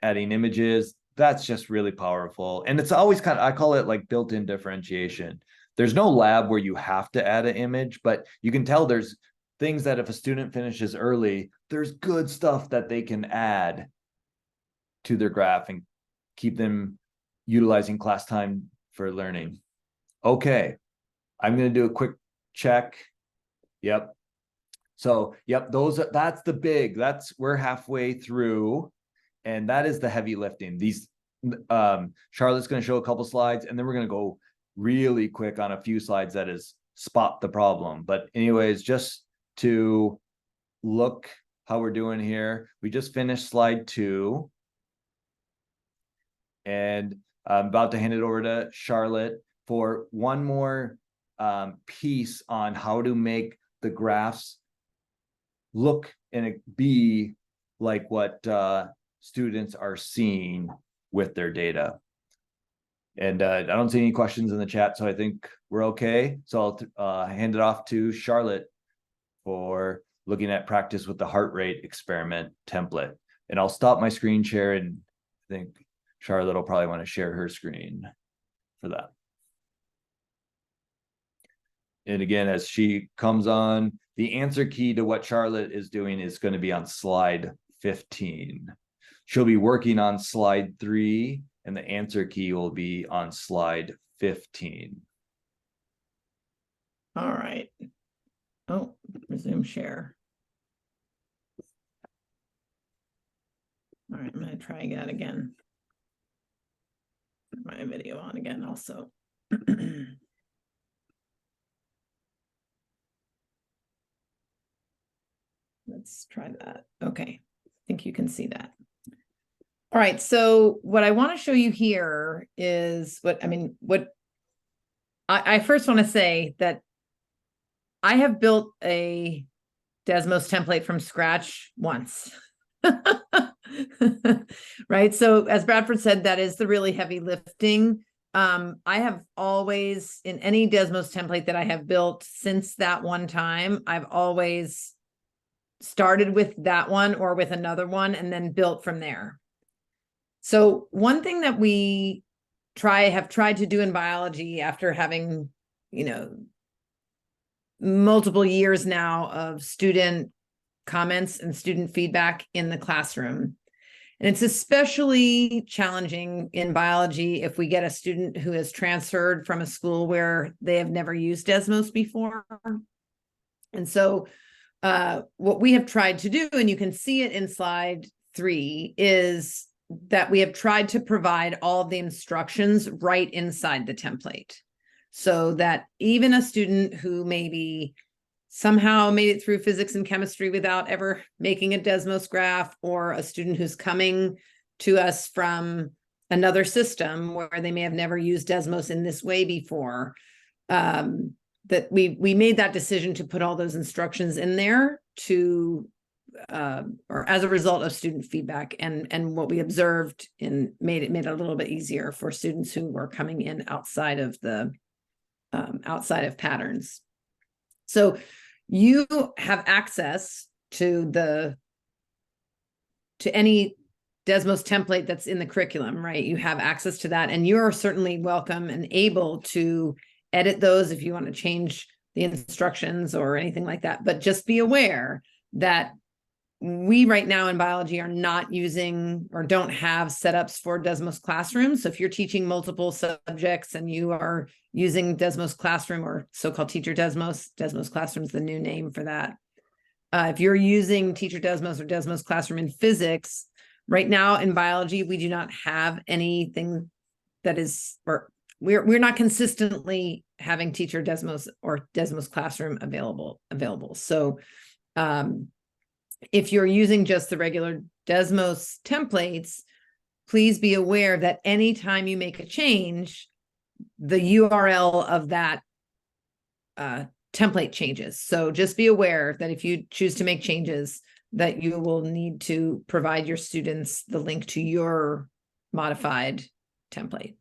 S1: adding images, that's just really powerful. And it's always kind of, I call it like built-in differentiation. There's no lab where you have to add an image, but you can tell there's things that if a student finishes early, there's good stuff that they can add to their graph and keep them utilizing class time for learning. Okay, I'm going to do a quick check. Yep. So, yep, we're halfway through, and that is the heavy lifting. These, Charlotte's going to show a couple slides, and then we're going to go really quick on a few slides that is spot the problem. But anyways, just to look how we're doing here, we just finished slide 2. And I'm about to hand it over to Charlotte for one more piece on how to make the graphs look and be like what students are seeing with their data. And I don't see any questions in the chat, so I think we're okay. So I'll hand it off to Charlotte for looking at practice with the heart rate experiment template. And I'll stop my screen share, and I think Charlotte will probably want to share her screen for that. And again, as she comes on, the answer key to what Charlotte is doing is going to be on slide 15. She'll be working on slide 3, and the answer key will be on slide 15.
S2: All right. Oh, resume share. All right, I'm going to try that again. Put my video on again also. Let's try that. Okay, I think you can see that. All right, so what I want to show you here is what I first want to say that I have built a Desmos template from scratch once. Right. So as Bradford said, that is the really heavy lifting. I have always, in any Desmos template that I have built since that one time, I've always started with that one or with another one and then built from there. So one thing that we have tried to do in biology, after having, multiple years now of student comments and student feedback in the classroom. And it's especially challenging in biology if we get a student who has transferred from a school where they have never used Desmos before. And so what we have tried to do, and you can see it in slide 3, is that we have tried to provide all of the instructions right inside the template, so that even a student who maybe somehow made it through physics and chemistry without ever making a Desmos graph, or a student who's coming to us from another system where they may have never used Desmos in this way before, that we made that decision to put all those instructions in there to or as a result of student feedback and what we observed, and made it a little bit easier for students who were coming in outside of the outside of patterns. So you have access to any Desmos template that's in the curriculum, right? You have access to that, and you're certainly welcome and able to edit those if you want to change the instructions or anything like that. But just be aware that we right now in biology are not using or don't have setups for Desmos Classroom. So if you're teaching multiple subjects and you are using Desmos Classroom, or so-called Teacher Desmos, Desmos Classroom is the new name for that. If you're using Teacher Desmos or Desmos Classroom in physics, right now in biology, we do not have anything that is, or we're not consistently having Teacher Desmos or Desmos Classroom available. So if you're using just the regular Desmos templates, please be aware that anytime you make a change, the URL of that template changes. So just be aware that if you choose to make changes, that you will need to provide your students the link to your modified template.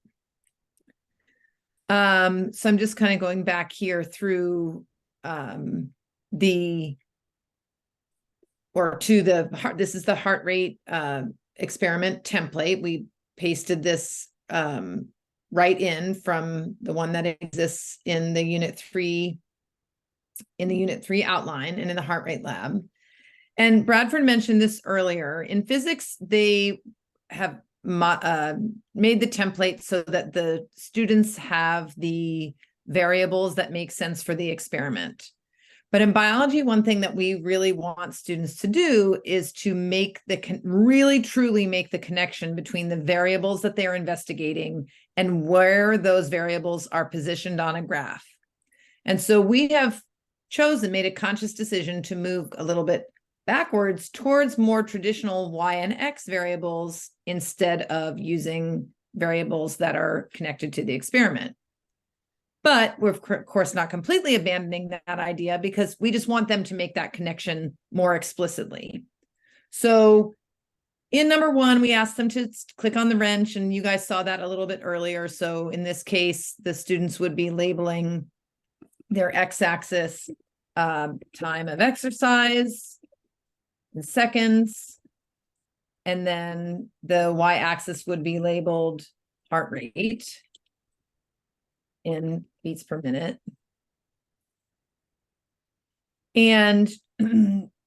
S2: So I'm just kind of going back here through this is the heart rate experiment template. We pasted this right in from the one that exists in the Unit 3 outline and in the heart rate lab. And Bradford mentioned this earlier. In physics, they have made the template so that the students have the variables that make sense for the experiment. But in biology, one thing that we really want students to do is to make really truly make the connection between the variables that they're investigating and where those variables are positioned on a graph. And so we have made a conscious decision to move a little bit backwards towards more traditional Y and X variables instead of using variables that are connected to the experiment. But we're, of course, not completely abandoning that idea because we just want them to make that connection more explicitly. So in number 1, we asked them to click on the wrench, and you guys saw that a little bit earlier. So in this case, the students would be labeling their x-axis time of exercise in seconds, and then the y-axis would be labeled heart rate in beats per minute. And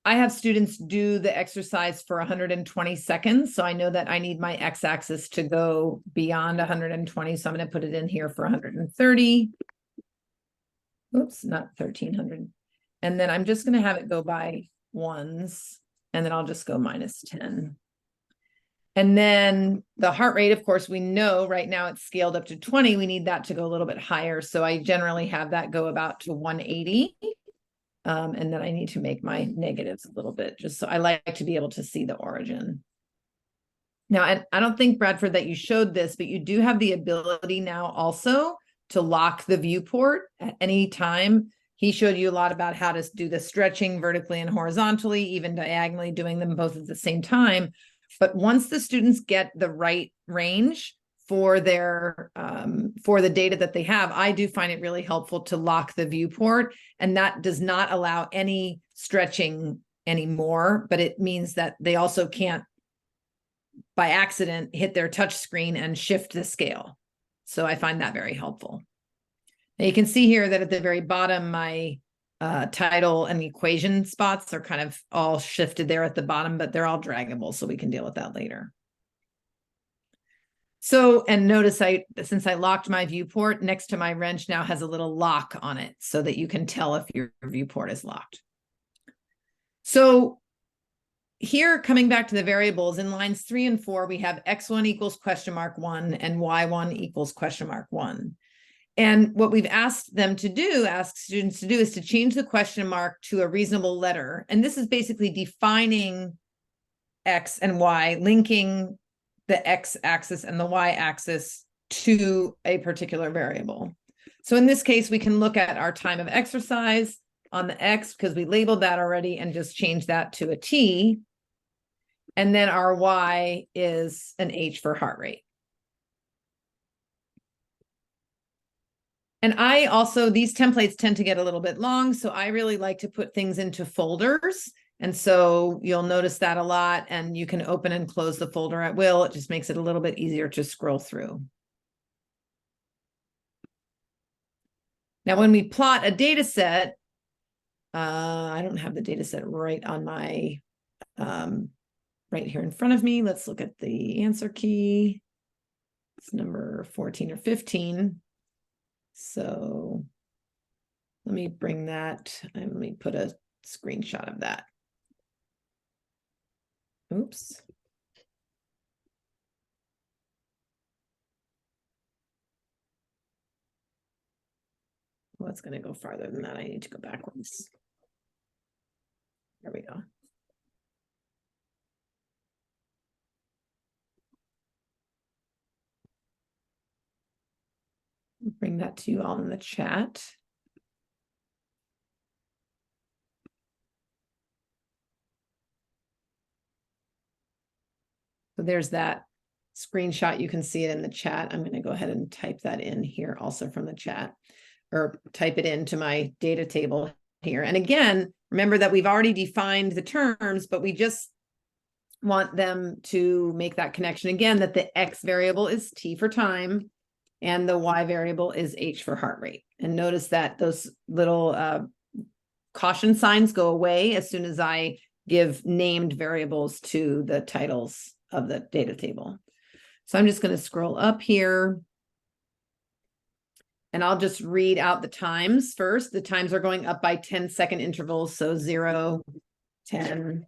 S2: I have students do the exercise for 120 seconds. So I know that I need my x-axis to go beyond 120. So I'm going to put it in here for 130. Oops, not 1300. And then I'm just going to have it go by ones. And then I'll just go minus 10. And then the heart rate, of course, we know right now it's scaled up to 20. We need that to go a little bit higher. So I generally have that go about to 180. And then I need to make my negatives a little bit, just so I like to be able to see the origin. Now, and I don't think, Bradford, that you showed this, but you do have the ability now also to lock the viewport at any time. He showed you a lot about how to do the stretching vertically and horizontally, even diagonally, doing them both at the same time. But once the students get the right range for their for the data that they have, I do find it really helpful to lock the viewport, and that does not allow any stretching anymore, but it means that they also can't by accident hit their touch screen and shift the scale. So I find that very helpful. Now you can see here that at the very bottom, my title and equation spots are kind of all shifted there at the bottom, but they're all draggable, so we can deal with that later. So, and notice since I locked my viewport, next to my wrench now has a little lock on it so that you can tell if your viewport is locked. So here, coming back to the variables, in lines 3 and 4, we have x1 equals $1 and y1 equals $1. And what we've asked students to do is to change the question mark to a reasonable letter. And this is basically defining X and Y, linking the X-axis and the Y-axis to a particular variable. So in this case, we can look at our time of exercise on the X because we labeled that already and just change that to a T. And then our Y is an H for heart rate. And I also, these templates tend to get a little bit long, so I really like to put things into folders. And so you'll notice that a lot, and you can open and close the folder at will. It just makes it a little bit easier to scroll through. Now, when we plot a data set, I don't have the data set right on my, right here in front of me. Let's look at the answer key. It's number 14 or 15. So let me bring that, and let me put a screenshot of that. Oops. Well, it's going to go farther than that. I need to go backwards. There we go. Bring that to you all in the chat. So there's that screenshot. You can see it in the chat. I'm going to go ahead and type that in here also from the chat, or type it into my data table here. And again, remember that we've already defined the terms, but we just want them to make that connection again, that the X variable is T for time and the Y variable is H for heart rate. And notice that those little caution signs go away as soon as I give named variables to the titles of the data table. So I'm just going to scroll up here. And I'll just read out the times first. The times are going up by 10-second intervals. So 0, 10,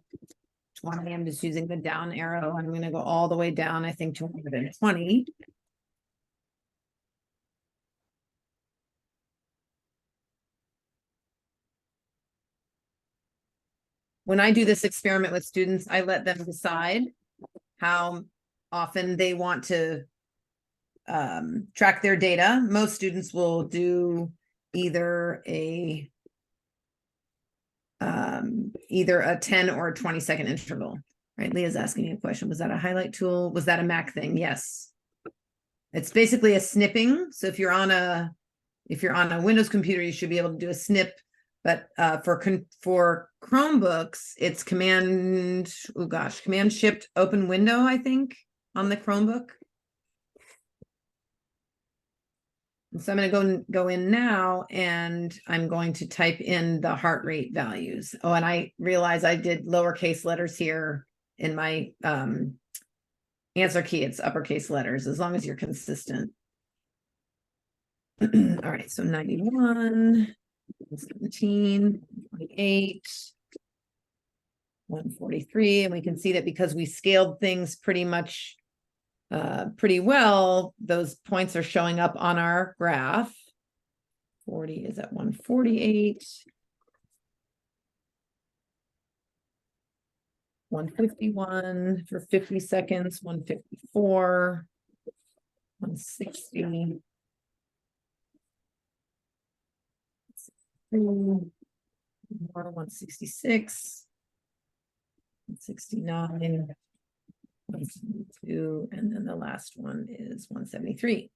S2: 20. I'm just using the down arrow. I'm going to go all the way down, I think, to 120. When I do this experiment with students, I let them decide how often they want to track their data. Most students will do either a 10 or a 20-second interval. Right? Leah's asking me a question. Was that a highlight tool? Was that a Mac thing? Yes. It's basically a snipping. So if you're on a Windows computer, you should be able to do a snip. But for Chromebooks, it's Command Shift Open Window, I think, on the Chromebook. And so I'm going to go in now, and I'm going to type in the heart rate values. Oh, and I realize I did lowercase letters here in my answer key. It's uppercase letters, as long as you're consistent. All right, so 91, 17, 28, 143, and we can see that because we scaled things pretty much pretty well, those points are showing up on our graph. 40 is at 148. 151 for 50 seconds, 154, 160. 166, 169, 172, and then the last one is 173.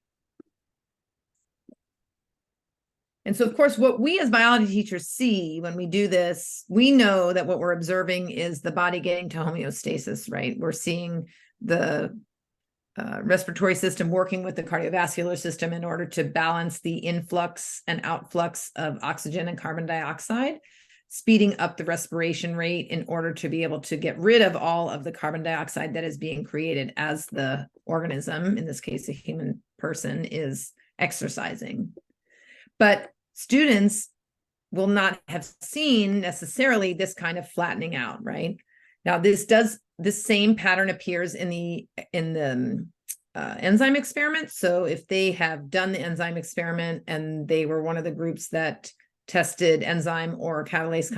S2: And so, of course, what we as biology teachers see when we do this, we know that what we're observing is the body getting to homeostasis, right? We're seeing the respiratory system working with the cardiovascular system in order to balance the influx and outflux of oxygen and carbon dioxide, speeding up the respiration rate in order to be able to get rid of all of the carbon dioxide that is being created as the organism, in this case, a human person, is exercising. But students will not have seen necessarily this kind of flattening out, right? Now, this same pattern appears in the enzyme experiment. So if they have done the enzyme experiment and they were one of the groups that tested enzyme or catalase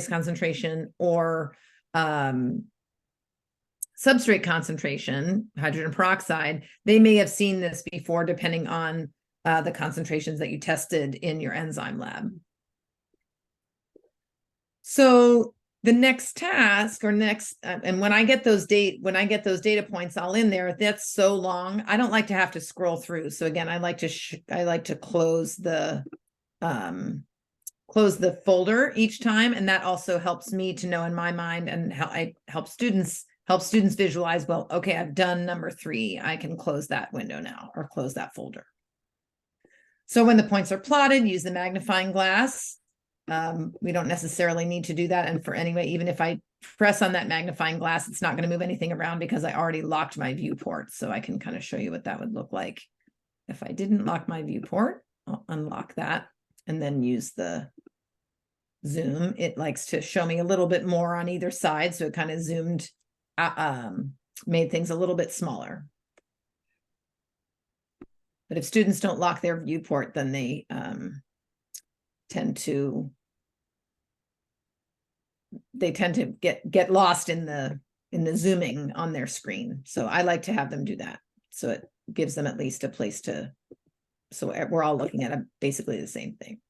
S2: concentration or substrate concentration, hydrogen peroxide, they may have seen this before, depending on the concentrations that you tested in your enzyme lab. So the next task or and when I get those data points all in there, that's so long. I don't like to have to scroll through. So again, I like to close the folder each time, and that also helps me to know in my mind, and help students visualize, well, okay, I've done number 3. I can close that window now, or close that folder. So when the points are plotted, use the magnifying glass. We don't necessarily need to do that. And even if I press on that magnifying glass, it's not going to move anything around because I already locked my viewport. So I can kind of show you what that would look like. If I didn't lock my viewport, I'll unlock that and then use the zoom. It likes to show me a little bit more on either side. So it kind of zoomed, made things a little bit smaller. But if students don't lock their viewport, then they tend to get lost in the zooming on their screen. So I like to have them do that. So it gives them at least a place to, so we're all looking at basically the same thing.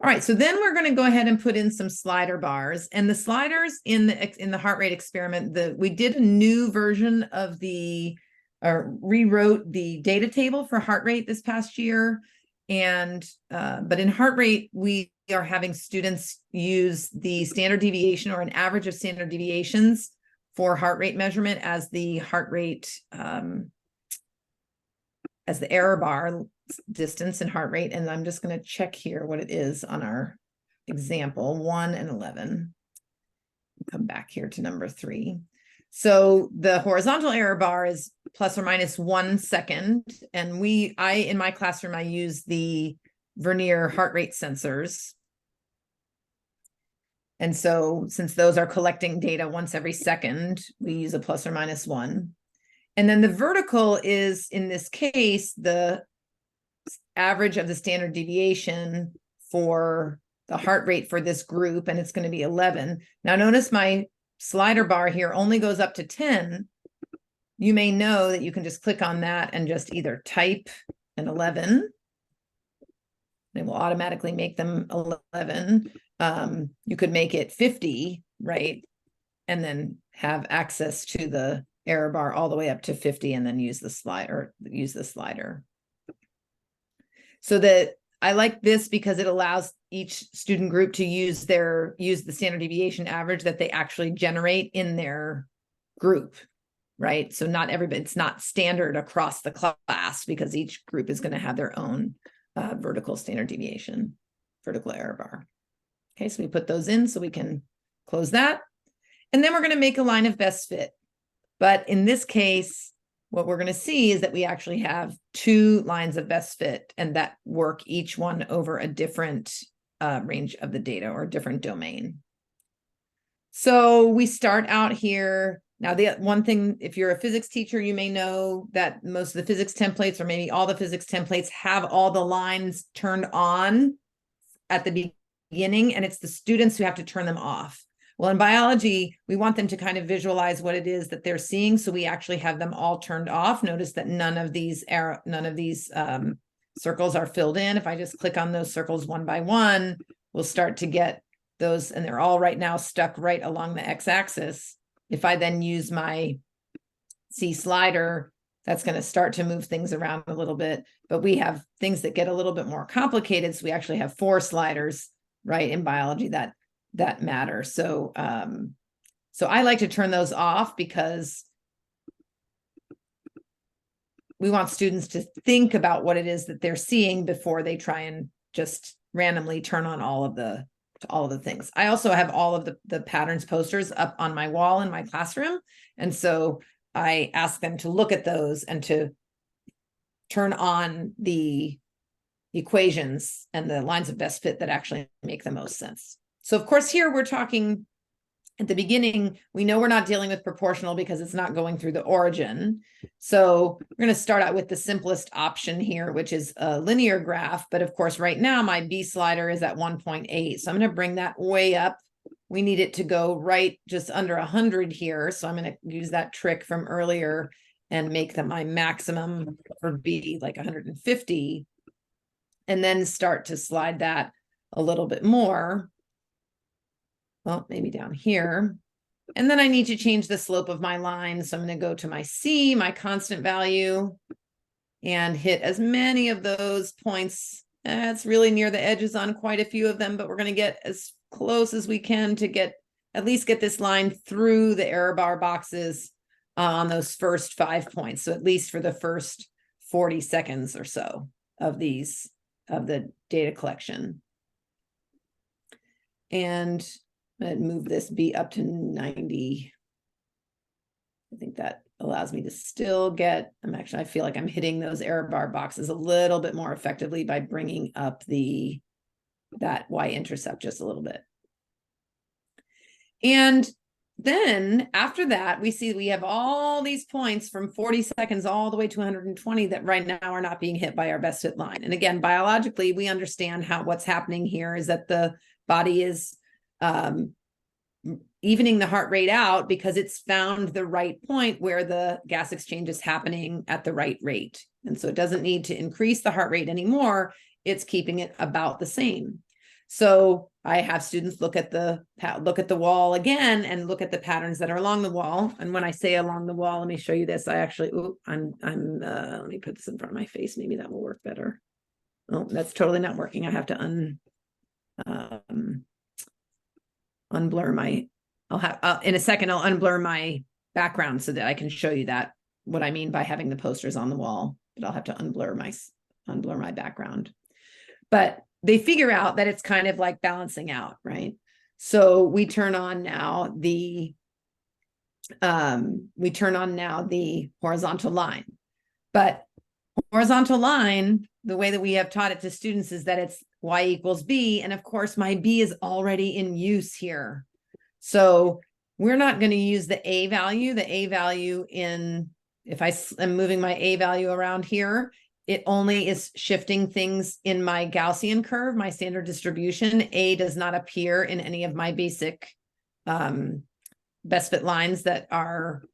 S2: All right, so then we're going to go ahead and put in some slider bars, and the sliders in the heart rate experiment, we did a new version of rewrote the data table for heart rate this past year. And but in heart rate, we are having students use the standard deviation or an average of standard deviations for heart rate measurement as the heart rate, as the error bar distance in heart rate. And I'm just going to check here what it is on our example, 1 and 11. Come back here to number 3. So the horizontal error bar is plus or minus 1 second. And in my classroom, I use the vernier heart rate sensors. And so since those are collecting data once every second, we use a plus or minus 1. And then the vertical is, in this case, the average of the standard deviation for the heart rate for this group, and it's going to be 11. Now notice my slider bar here only goes up to 10. You may know that you can just click on that and just either type an 11. It will automatically make them 11. You could make it 50, right? And then have access to the error bar all the way up to 50 and then use the slider. So that I like this because it allows each student group to use the standard deviation average that they actually generate in their group, right? So not everybody, it's not standard across the class because each group is going to have their own vertical standard deviation, vertical error bar. Okay, so we put those in so we can close that. And then we're going to make a line of best fit. But in this case, what we're going to see is that we actually have 2 lines of best fit and that work each one over a different range of the data or a different domain. So we start out here. Now, the one thing, if you're a physics teacher, you may know that most of the physics templates or maybe all the physics templates have all the lines turned on at the beginning, and it's the students who have to turn them off. Well, in biology, we want them to kind of visualize what it is that they're seeing. So we actually have them all turned off. Notice that none of these circles are filled in. If I just click on those circles one by one, we'll start to get those, and they're all right now stuck right along the x-axis. If I then use my C slider, that's going to start to move things around a little bit. But we have things that get a little bit more complicated. So we actually have 4 sliders, right, in biology that matter. So I like to turn those off because we want students to think about what it is that they're seeing before they try and just randomly turn on all of the things. I also have all of the patterns posters up on my wall in my classroom. And so I ask them to look at those and to turn on the equations and the lines of best fit that actually make the most sense. So of course, here we're talking at the beginning, we know we're not dealing with proportional because it's not going through the origin. So we're going to start out with the simplest option here, which is a linear graph. But of course, right now my B slider is at 1.8. So I'm going to bring that way up. We need it to go right just under 100 here. So I'm going to use that trick from earlier and make them my maximum for B like 150. And then start to slide that a little bit more. Well, maybe down here. And then I need to change the slope of my line. So I'm going to go to my C, my constant value, and hit as many of those points. It's really near the edges on quite a few of them, but we're going to get as close as we can to at least get this line through the error bar boxes on those first 5 points. So at least for the first 40 seconds or so of the data collection. And I'd move this B up to 90. I think that allows me to still get, I feel like I'm hitting those error bar boxes a little bit more effectively by bringing up that y-intercept just a little bit. And then after that, we see we have all these points from 40 seconds all the way to 120 that right now are not being hit by our best fit line. And again, biologically, we understand what's happening here is that the body is evening the heart rate out because it's found the right point where the gas exchange is happening at the right rate. And so it doesn't need to increase the heart rate anymore. It's keeping it about the same. So I have students look at the wall again and look at the patterns that are along the wall. And when I say along the wall, let me show you this. I actually, let me put this in front of my face. Maybe that will work better. Oh, that's totally not working. I have to unblur my, in a second, I'll unblur my background so that I can show you what I mean by having the posters on the wall, but I'll have to unblur my background. But they figure out that it's kind of like balancing out, right? So we turn on now the we turn on now the horizontal line. But horizontal line, the way that we have taught it to students is that it's y equals b. And of course, my b is already in use here. So we're not going to use the a value. The a value in, if I am moving my a value around here, it only is shifting things in my Gaussian curve, my standard distribution. A does not appear in any of my basic best fit lines that are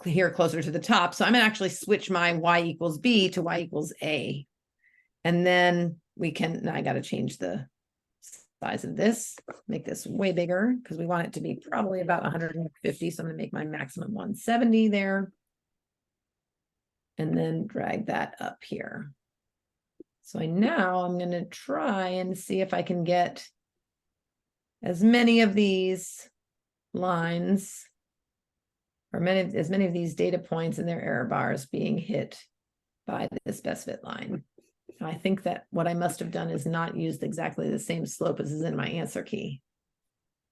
S2: here closer to the top. So I'm going to actually switch my y equals b to y equals a. And then we can, now I got to change the size of this, make this way bigger because we want it to be probably about 150. So I'm going to make my maximum 170 there. And then drag that up here. So now I'm going to try and see if I can get as many of these lines or as many of these data points in their error bars being hit by this best fit line. I think that what I must have done is not used exactly the same slope as is in my answer key.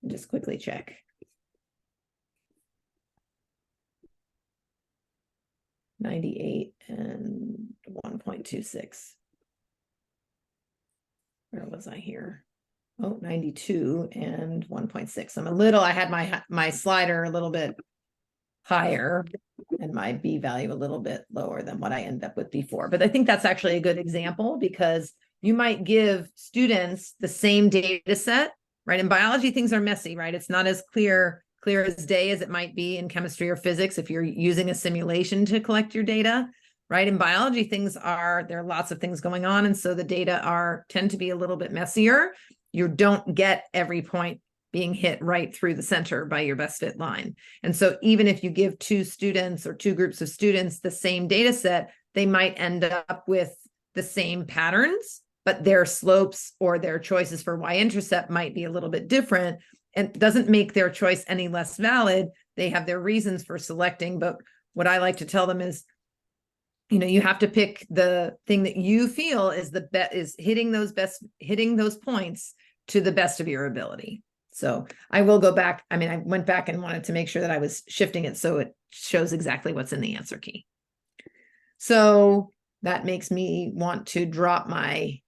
S2: Just quickly check. $98 and 1.26. Where was I here? Oh, 92 and 1.6. I'm a little, I had my slider a little bit higher and my B value a little bit lower than what I ended up with before. But I think that's actually a good example because you might give students the same data set, right? In biology, things are messy, right? It's not as clear as day as it might be in chemistry or physics if you're using a simulation to collect your data, right? In biology, there are lots of things going on. And so the data tend to be a little bit messier. You don't get every point being hit right through the center by your best fit line. And so even if you give two students or two groups of students the same data set, they might end up with the same patterns, but their slopes or their choices for y-intercept might be a little bit different. And doesn't make their choice any less valid. They have their reasons for selecting, but what I like to tell them is, you have to pick the thing that you feel is the best, is hitting those points to the best of your ability. So I will go back. I mean, I went back and wanted to make sure that I was shifting it so it shows exactly what's in the answer key. So that makes me want to drop my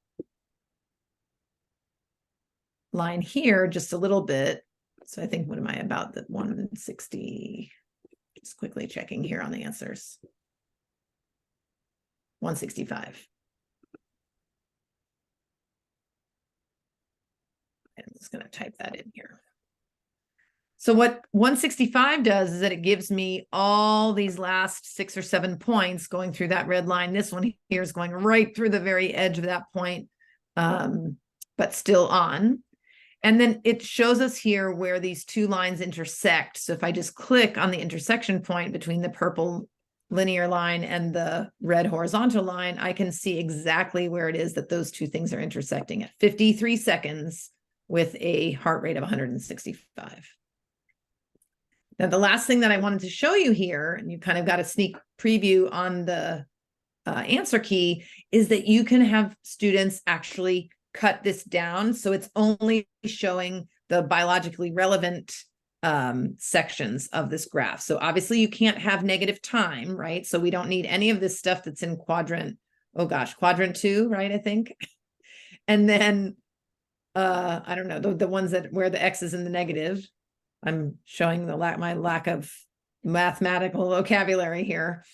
S2: line here just a little bit. So I think, what am I about? The 160, just quickly checking here on the answers. 165. I'm just going to type that in here. So what 165 does is that it gives me all these last 6 or 7 points going through that red line. This one here is going right through the very edge of that point, but still on. And then it shows us here where these two lines intersect. So if I just click on the intersection point between the purple linear line and the red horizontal line, I can see exactly where it is that those two things are intersecting at 53 seconds with a heart rate of 165. Now, the last thing that I wanted to show you here, and you kind of got a sneak preview on the answer key, is that you can have students actually cut this down. So it's only showing the biologically relevant sections of this graph. So obviously you can't have negative time, right? So we don't need any of this stuff that's in quadrant 2, right? I think. And then, I don't know, the ones where the X is in the negative. I'm showing my lack of mathematical vocabulary here.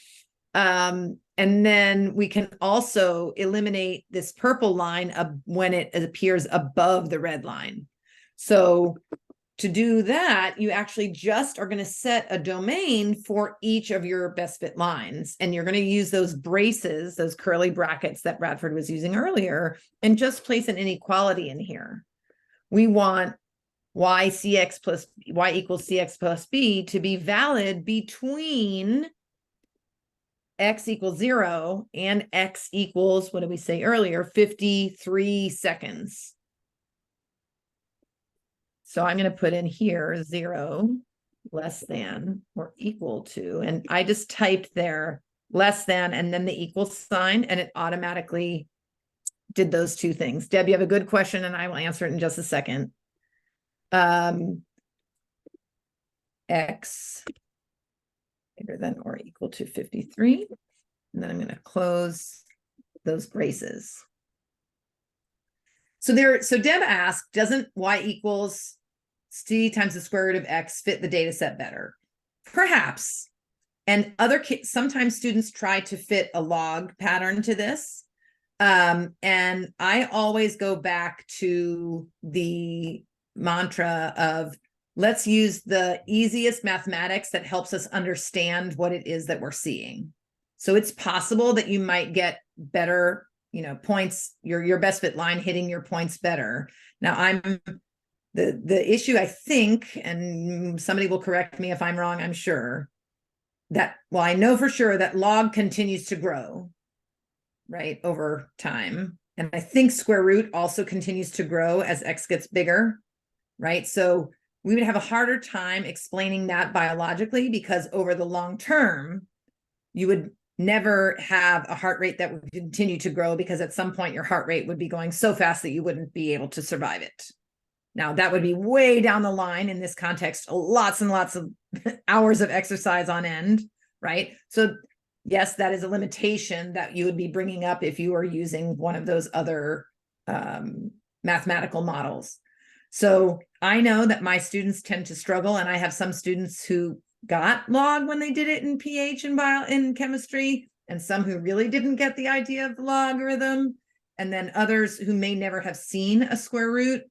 S2: And then we can also eliminate this purple line when it appears above the red line. So to do that, you actually just are going to set a domain for each of your best fit lines. And you're going to use those braces, those curly brackets that Bradford was using earlier, and just place an inequality in here. We want y equals cx plus b to be valid between x equals 0 and x equals, what did we say earlier, 53 seconds. So I'm going to put in here 0 less than or equal to, and I just typed there less than and then the equal sign, and it automatically did those two things. Deb, you have a good question and I will answer it in just a second. X greater than or equal to 53. And then I'm going to close those braces. So Deb asked, doesn't y equals c times the square root of x fit the data set better? Perhaps. And sometimes students try to fit a log pattern to this. And I always go back to the mantra of let's use the easiest mathematics that helps us understand what it is that we're seeing. So it's possible that you might get better, points, your best fit line hitting your points better. Now the issue, I think, and somebody will correct me if I'm wrong, I'm sure that, well, I know for sure that log continues to grow, right, over time. And I think square root also continues to grow as x gets bigger, right? So we would have a harder time explaining that biologically, because over the long term, you would never have a heart rate that would continue to grow, because at some point your heart rate would be going so fast that you wouldn't be able to survive it. Now, that would be way down the line in this context, lots and lots of hours of exercise on end, right? So yes, that is a limitation that you would be bringing up if you are using one of those other mathematical models. So I know that my students tend to struggle, and I have some students who got log when they did it in pH and in chemistry, and some who really didn't get the idea of the logarithm, and then others who may never have seen a square root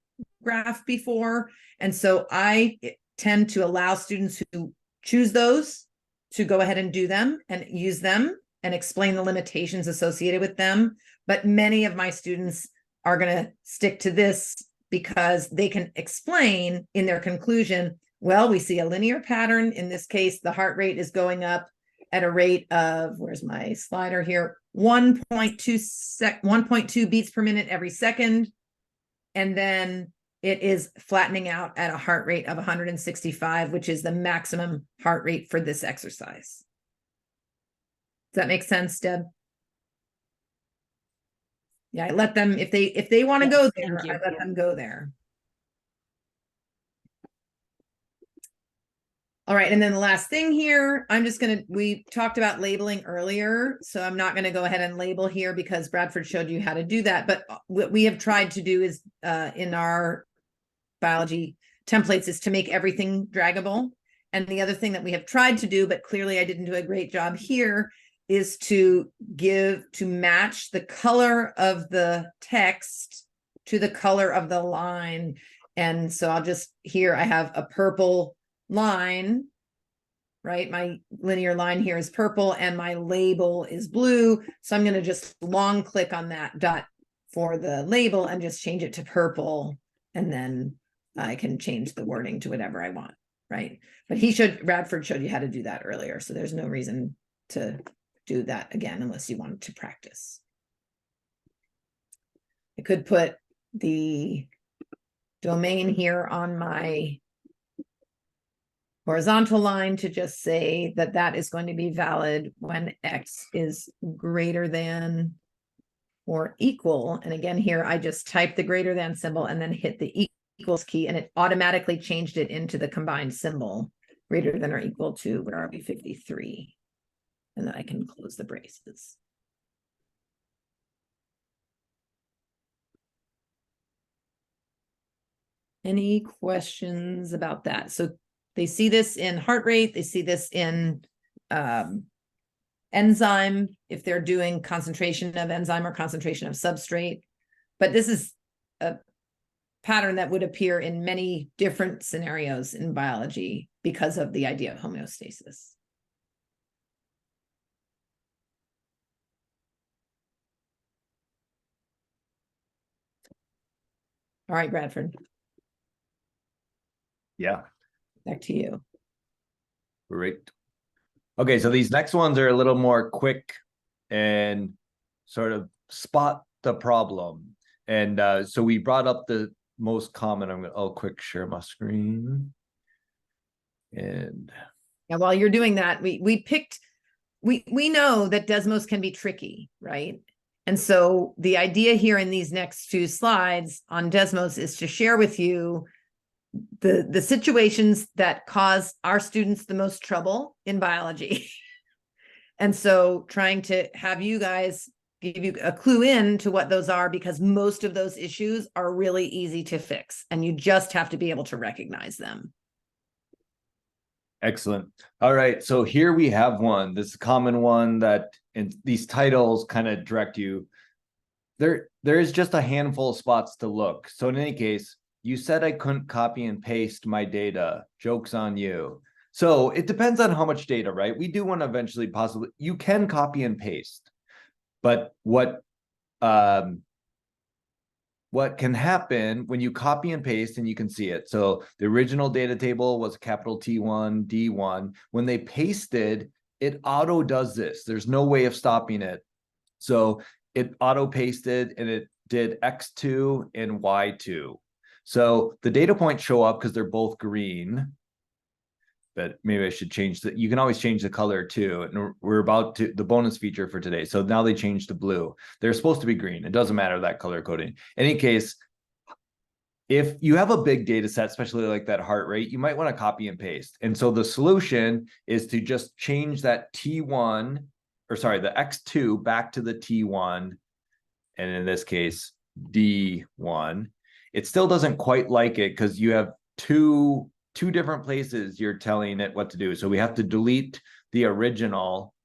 S2: graph before. And so I tend to allow students who choose those to go ahead and do them and use them and explain the limitations associated with them. But many of my students are going to stick to this because they can explain in their conclusion, well, we see a linear pattern. In this case, the heart rate is going up at a rate of, where's my slider here, 1.2 beats per minute every second. And then it is flattening out at a heart rate of 165, which is the maximum heart rate for this exercise. Does that make sense, Deb? Yeah, I let them, if they want to go there, I let them go there. All right, and then the last thing here, we talked about labeling earlier, so I'm not going to go ahead and label here because Bradford showed you how to do that. But what we have tried to do is in our biology templates is to make everything draggable. And the other thing that we have tried to do, but clearly I didn't do a great job here, is to match the color of the text to the color of the line. And so here I have a purple line, right? My linear line here is purple and my label is blue. So I'm going to just long click on that dot for the label and just change it to purple. And then I can change the wording to whatever I want, right? But Bradford showed you how to do that earlier. So there's no reason to do that again, unless you wanted to practice. I could put the domain here on my horizontal line to just say that that is going to be valid when x is greater than or equal. And again, here I just type the greater than symbol and then hit the equals key, and it automatically changed it into the combined symbol, greater than or equal to, where are we, 53. And then I can close the braces. Any questions about that? So they see this in heart rate, they see this in enzyme, if they're doing concentration of enzyme or concentration of substrate. But this is a pattern that would appear in many different scenarios in biology because of the idea of homeostasis. All right, Bradford.
S1: Yeah.
S2: Back to you.
S1: Great. Okay, so these next ones are a little more quick and sort of spot the problem. And so we brought up the most common. I'll quick share my screen. And
S2: yeah, while you're doing that, we know that Desmos can be tricky, right? And so the idea here in these next few slides on Desmos is to share with you the situations that cause our students the most trouble in biology. And so trying to have you guys give you a clue in to what those are, because most of those issues are really easy to fix and you just have to be able to recognize them.
S1: Excellent. All right. So here we have one. This is a common one that in these titles kind of direct you. There is just a handful of spots to look. So in any case, you said I couldn't copy and paste my data. Joke's on you. So it depends on how much data, right? We do want to eventually possibly, you can copy and paste, but what can happen when you copy and paste, and you can see it. So the original data table was capital T1, D1. When they pasted, it auto does this. There's no way of stopping it. So it auto pasted and it did X2 and Y2. So the data points show up because they're both green, but maybe I should change that. You can always change the color too. And we're about to the bonus feature for today. So now they changed to blue. They're supposed to be green. It doesn't matter that color coding. In any case, if you have a big data set, especially like that heart rate, you might want to copy and paste. And so the solution is to just change that T1, or sorry, the X2 back to the T1. And in this case, D1. It still doesn't quite like it because you have two different places you're telling it what to do. So we have to delete the original,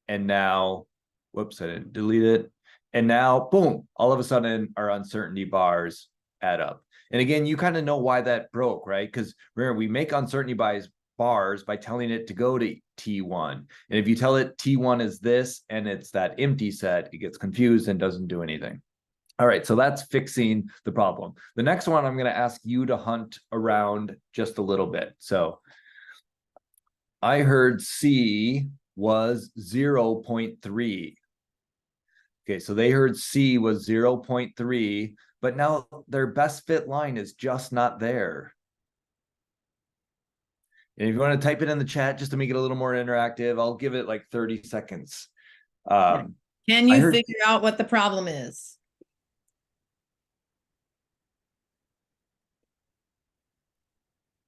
S1: and now, whoops, I didn't delete it. And now, boom, all of a sudden our uncertainty bars add up. And again, you kind of know why that broke, right? Because remember, we make uncertainty bars by telling it to go to T1. And if you tell it T1 is this, and it's that empty set, it gets confused and doesn't do anything. All right, so that's fixing the problem. The next one, I'm going to ask you to hunt around just a little bit. So I heard C was 0.3. Okay, so they heard C was 0.3, but now their best fit line is just not there. And if you want to type it in the chat just to make it a little more interactive, I'll give it like 30 seconds.
S2: Can you figure out what the problem is?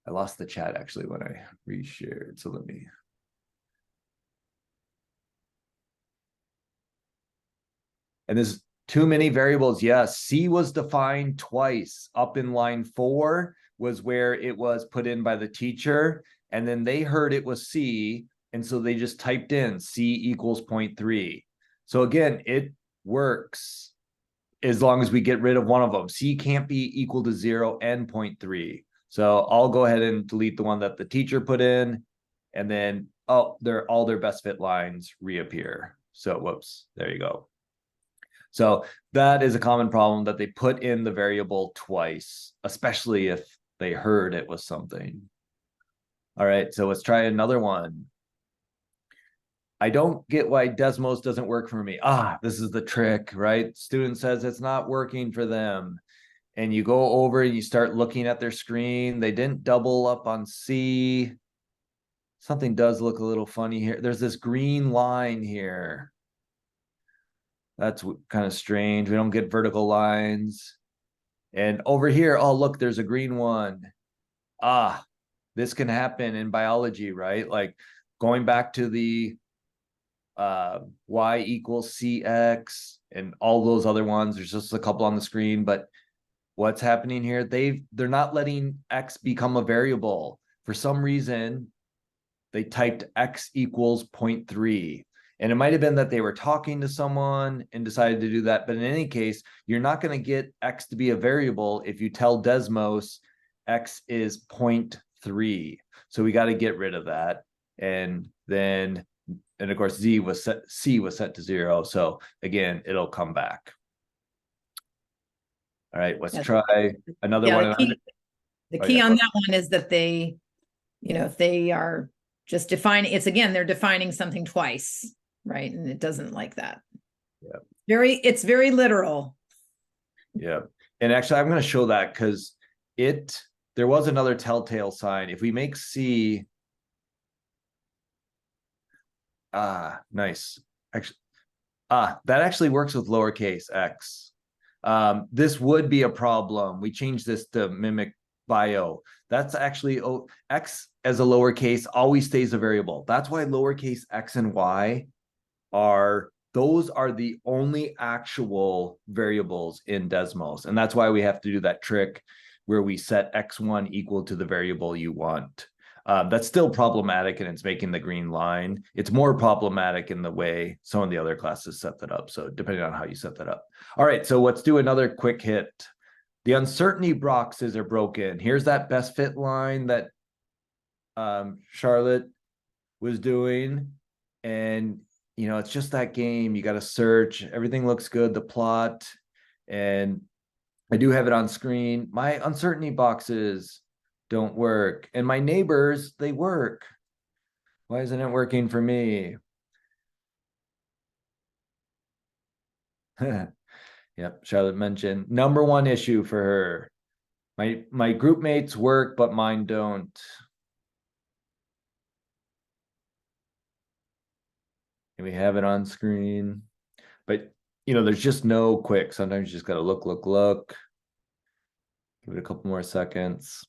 S1: I lost the chat actually when I reshared. So let me. And there's too many variables. Yes, C was defined twice. Up in line 4 was where it was put in by the teacher. And then they heard it was C. And so they just typed in C equals 0.3. So again, it works as long as we get rid of one of them. C can't be equal to 0 and 0.3. So I'll go ahead and delete the one that the teacher put in, and then all their best fit lines reappear. So whoops, there you go. So that is a common problem, that they put in the variable twice, especially if they heard it was something. All right, so let's try another one. I don't get why Desmos doesn't work for me. This is the trick, right? Student says it's not working for them. And you go over and you start looking at their screen. They didn't double up on C. Something does look a little funny here. There's this green line here. That's kind of strange. We don't get vertical lines. And over here, oh, look, there's a green one. This can happen in biology, right? Like going back to the y equals cx and all those other ones. There's just a couple on the screen, but what's happening here? They're not letting x become a variable. For some reason, they typed x equals 0.3. And it might have been that they were talking to someone and decided to do that. But in any case, you're not going to get x to be a variable if you tell Desmos x is 0.3. So we got to get rid of that. And then, and of course, C was set to 0. So again, it'll come back. All right, let's try another one.
S2: The key on that one is that they, if they are just defining, they're defining something twice, right? And it doesn't like that. Yeah. It's very literal.
S1: Yeah. And actually, I'm going to show that because there was another telltale sign. If we make C, nice. Actually, that actually works with lowercase x. This would be a problem. We changed this to mimic bio. That's actually, X as a lowercase always stays a variable. That's why lowercase x and y those are the only actual variables in Desmos. And that's why we have to do that trick where we set x1 equal to the variable you want. That's still problematic and it's making the green line. It's more problematic in the way some of the other classes set that up. So depending on how you set that up. All right, so let's do another quick hit. The uncertainty boxes are broken. Here's that best fit line that Charlotte was doing. And, you know, it's just that game. You got to search. Everything looks good, the plot. And I do have it on screen. My uncertainty boxes don't work. And my neighbors, they work. Why isn't it working for me? Yep, Charlotte mentioned number one issue for her. My group mates work, but mine don't. And we have it on screen. But, you know, there's just no quick. Sometimes you just got to look. Give it a couple more seconds.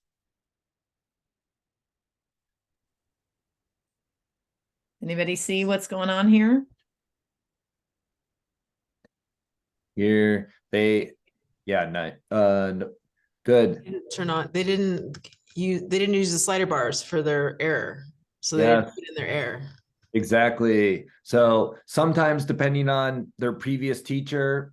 S2: Anybody see what's going on here?
S1: Here, yeah, no, good.
S4: Didn't turn on, they didn't use the slider bars for their error. So they didn't
S1: Yes.
S4: put in their error.
S1: Exactly. So sometimes depending on their previous teacher,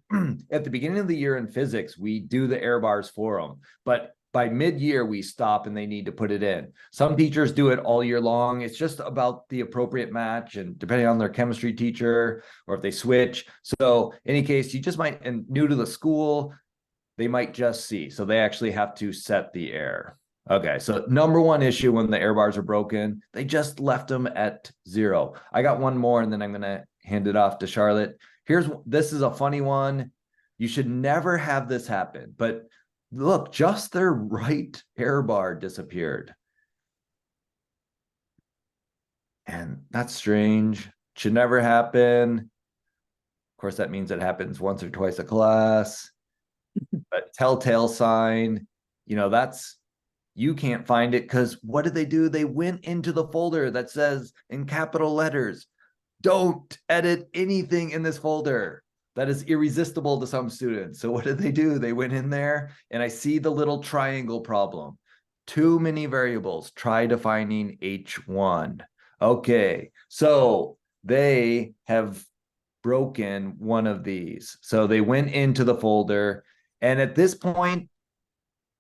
S1: at the beginning of the year in physics, we do the error bars for them. But by mid-year, we stop and they need to put it in. Some teachers do it all year long. It's just about the appropriate match and depending on their chemistry teacher or if they switch. So in any case, you just might, and new to the school, they might just see. So they actually have to set the error. Okay, so number one issue when the error bars are broken, they just left them at 0. I got one more and then I'm gonna hand it off to Charlotte. This is a funny one. You should never have this happen, but look, just their right error bar disappeared. And that's strange. Should never happen. Of course, that means it happens once or twice a class. But telltale sign, you know, you can't find it because what did they do? They went into the folder that says in capital letters, don't edit anything in this folder. That is irresistible to some students. So what did they do? They went in there and I see the little triangle problem. Too many variables. Try defining H1. Okay, so they have broken one of these. So they went into the folder. And at this point,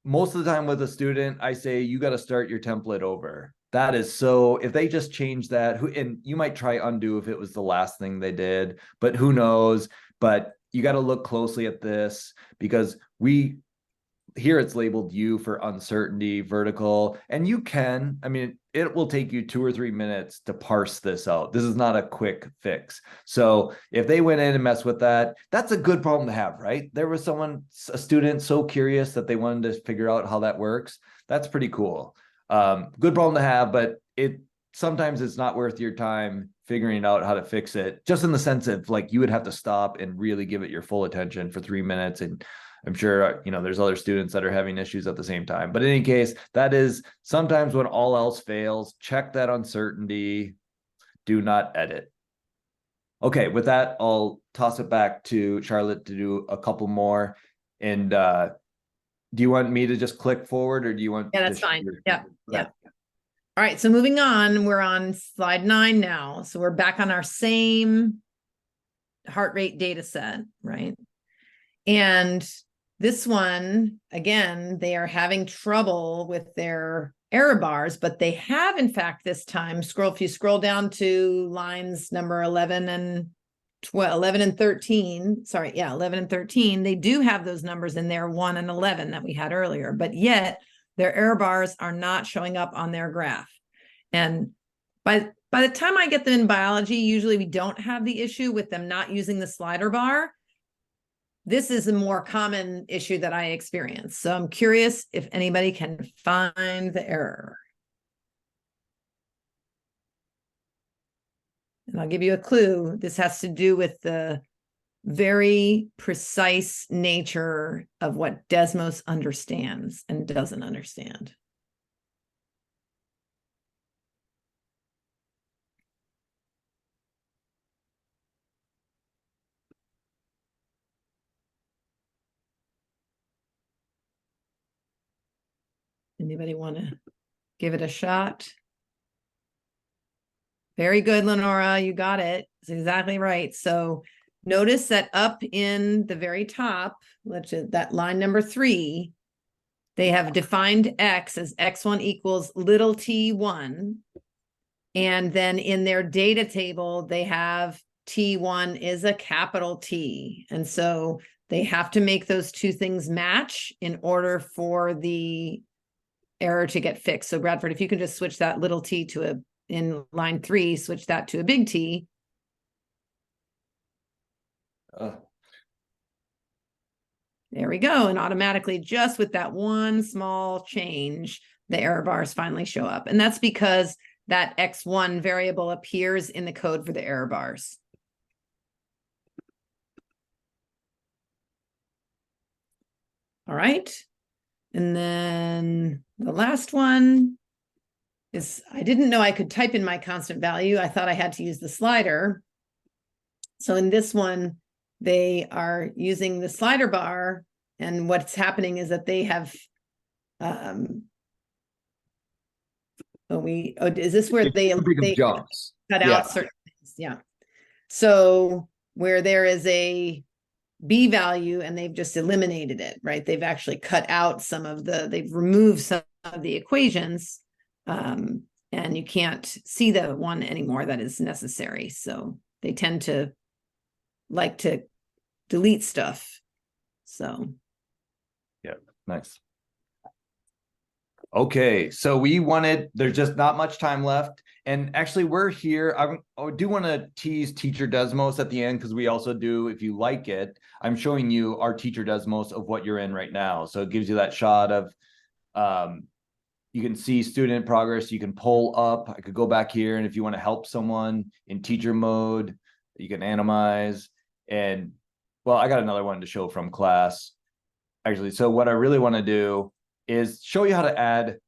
S1: most of the time with a student, I say, you got to start your template over. That is so, if they just change that, and you might try undo if it was the last thing they did, but who knows? But you got to look closely at this because here it's labeled U for uncertainty, vertical, and you can, I mean, it will take you 2 or 3 minutes to parse this out. This is not a quick fix. So if they went in and messed with that, that's a good problem to have, right? There was a student so curious that they wanted to figure out how that works. That's pretty cool. Good problem to have, but sometimes it's not worth your time figuring out how to fix it, just in the sense of like, you would have to stop and really give it your full attention for 3 minutes. And I'm sure, you know, there's other students that are having issues at the same time. But in any case, that is sometimes when all else fails, check that uncertainty, do not edit. Okay, with that, I'll toss it back to Charlotte to do a couple more. And do you want me to just click forward or do you want?
S2: Yeah, that's fine. Yeah. All right, so moving on, we're on slide 9 now. So we're back on our same heart rate data set, right? And this one, again, they are having trouble with their error bars, but they have, in fact, this time, if you scroll down to lines number 11 and 11 and 13, sorry, yeah, 11 and 13, they do have those numbers in there, 1 and 11 that we had earlier, but yet their error bars are not showing up on their graph. And by the time I get them in biology, usually we don't have the issue with them not using the slider bar. This is a more common issue that I experience. So I'm curious if anybody can find the error. And I'll give you a clue. This has to do with the very precise nature of what Desmos understands and doesn't understand. Anybody want to give it a shot? Very good, Lenora. You got it. It's exactly right. So notice that up in the very top, that line number 3, they have defined X as X1 equals little t1. And then in their data table, they have T1 is a capital T. And so they have to make those two things match in order for the error to get fixed. So Bradford, if you can just switch that little t to in line 3, switch that to a big T. There we go. And automatically, just with that one small change, the error bars finally show up. And that's because that X1 variable appears in the code for the error bars. All right. And then the last one is, I didn't know I could type in my constant value. I thought I had to use the slider. So in this one, they are using the slider bar, and what's happening is that they have, is this where they
S1: jumps
S2: cut out certain things? Yeah. So where there is a B value and they've just eliminated it, right? They've actually cut out they've removed some of the equations, and you can't see the one anymore that is necessary. So they tend to like to delete stuff. So.
S1: Yeah, nice. Okay, so there's just not much time left. And actually we're here. I do want to tease teacher Desmos at the end, because we also do, if you like it, I'm showing you our teacher Desmos of what you're in right now. So it gives you that shot of, you can see student progress. You can pull up. I could go back here, and if you want to help someone in teacher mode, you can anonymize. And well, I got another one to show from class, actually. So what I really want to do is show you how to add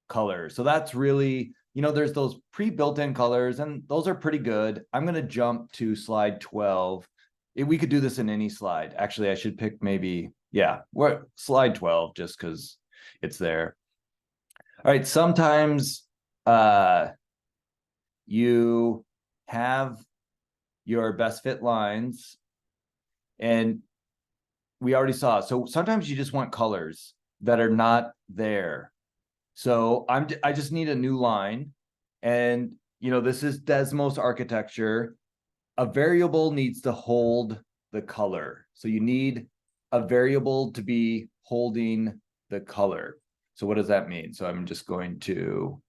S1: colors. So that's really, there's those pre-built-in colors, and those are pretty good. I'm going to jump to slide 12. We could do this in any slide. Actually, I should pick slide 12, just because it's there. All right, sometimes you have your best fit lines, and we already saw. So sometimes you just want colors that are not there. So I just need a new line, and this is Desmos architecture. A variable needs to hold the color. So you need a variable to be holding the color. So what does that mean? So I'm just going to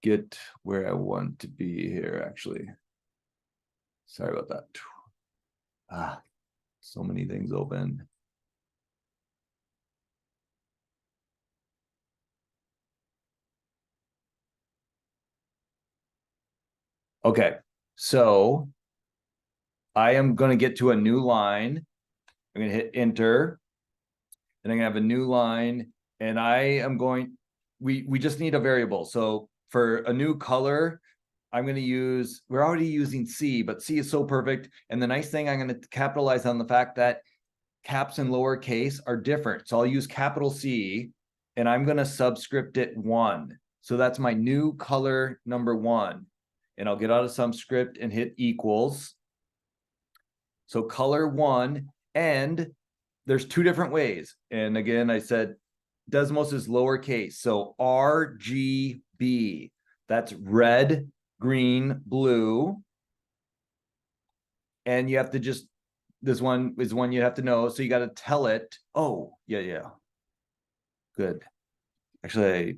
S1: get where I want to be here, actually. Sorry about that. So many things open. Okay, so I am going to get to a new line. I'm going to hit enter, and I'm going to have a new line, and we just need a variable. So for a new color, I'm going to use, we're already using C, but C is so perfect. And the nice thing, I'm going to capitalize on the fact that caps and lowercase are different. So I'll use capital C, and I'm going to subscript it 1. So that's my new color number 1. And I'll get out of subscript and hit equals. So color 1, and there's 2 different ways. And again, I said Desmos is lowercase. So RGB, that's red, green, blue. And you have to this one is one you have to know. So you got to tell it. Oh, yeah. Good. Actually,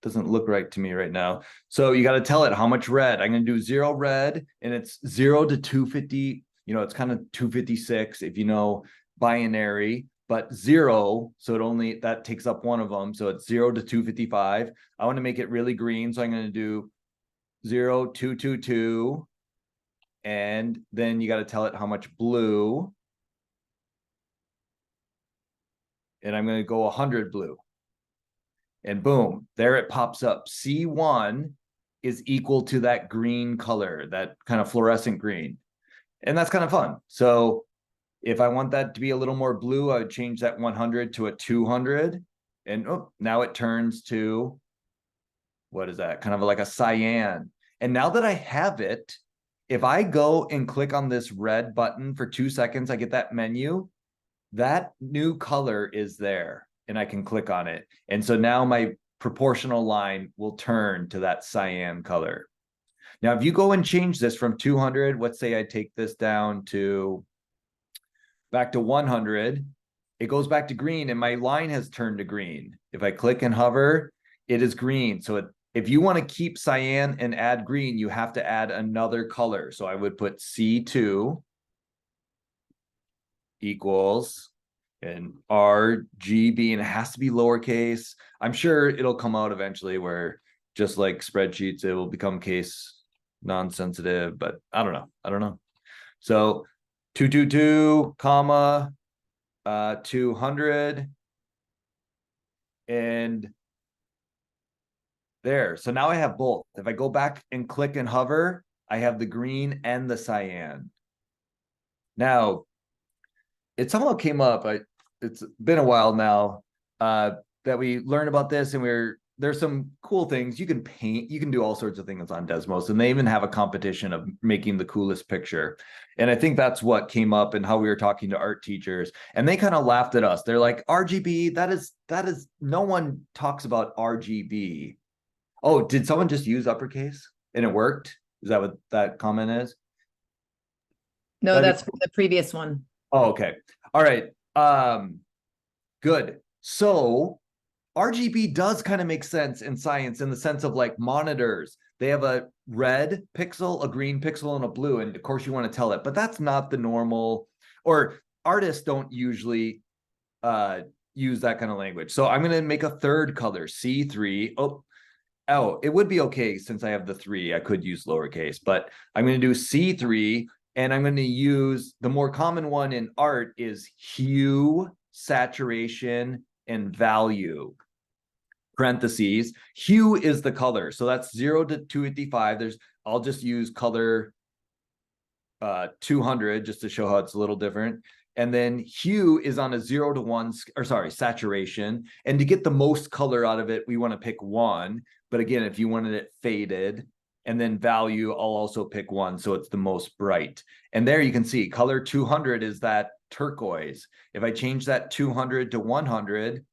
S1: doesn't look right to me right now. So you got to tell it how much red. I'm going to do 0 red, and it's 0 to 250. It's kind of 256 if you know binary, but 0. So that takes up one of them. So it's 0 to 255. I want to make it really green. So I'm going to do 0, 2, 2, 2. And then you got to tell it how much blue. And I'm going to go 100 blue. And boom, there it pops up. C1 is equal to that green color, that kind of fluorescent green. And that's kind of fun. So if I want that to be a little more blue, I would change that 100 to a 200. And oh, now it turns to, what is that? Kind of like a cyan. And now that I have it, if I go and click on this red button for 2 seconds, I get that menu. That new color is there and I can click on it. And so now my proportional line will turn to that cyan color. Now, if you go and change this from 200, let's say I take this down to back to 100, it goes back to green and my line has turned to green. If I click and hover, it is green. So if you want to keep cyan and add green, you have to add another color. So I would put C2 equals and RGB, and it has to be lowercase. I'm sure it'll come out eventually where just like spreadsheets, it will become case non-sensitive, but I don't know. So 222, comma, 200, and there. So now I have both. If I go back and click and hover, I have the green and the cyan. Now, it somehow came up. It's been a while now that we learned about this, and there's some cool things. You can paint, you can do all sorts of things on Desmos, and they even have a competition of making the coolest picture. And I think that's what came up and how we were talking to art teachers, and they kind of laughed at us. They're like, RGB, that is no one talks about RGB. Oh, did someone just use uppercase and it worked? Is that what that comment is?
S2: No, that's for the previous one.
S1: Oh, okay. All right. Good. So RGB does kind of make sense in science in the sense of like monitors. They have a red pixel, a green pixel, and a blue. And of course you want to tell it, but that's not the normal, or artists don't usually use that kind of language. So I'm going to make a third color, C3. Oh, it would be okay since I have the 3. I could use lowercase, but I'm going to do C3. And I'm going to use the more common one in art is hue, saturation, and value. Parentheses. Hue is the color. So that's 0 to 255. I'll just use color 200 just to show how it's a little different. And then hue is on a 0 to 1, or sorry, saturation. And to get the most color out of it, we want to pick 1. But again, if you wanted it faded, and then value, I'll also pick 1, so it's the most bright. And there you can see color 200 is that turquoise. If I change that 200 to 100,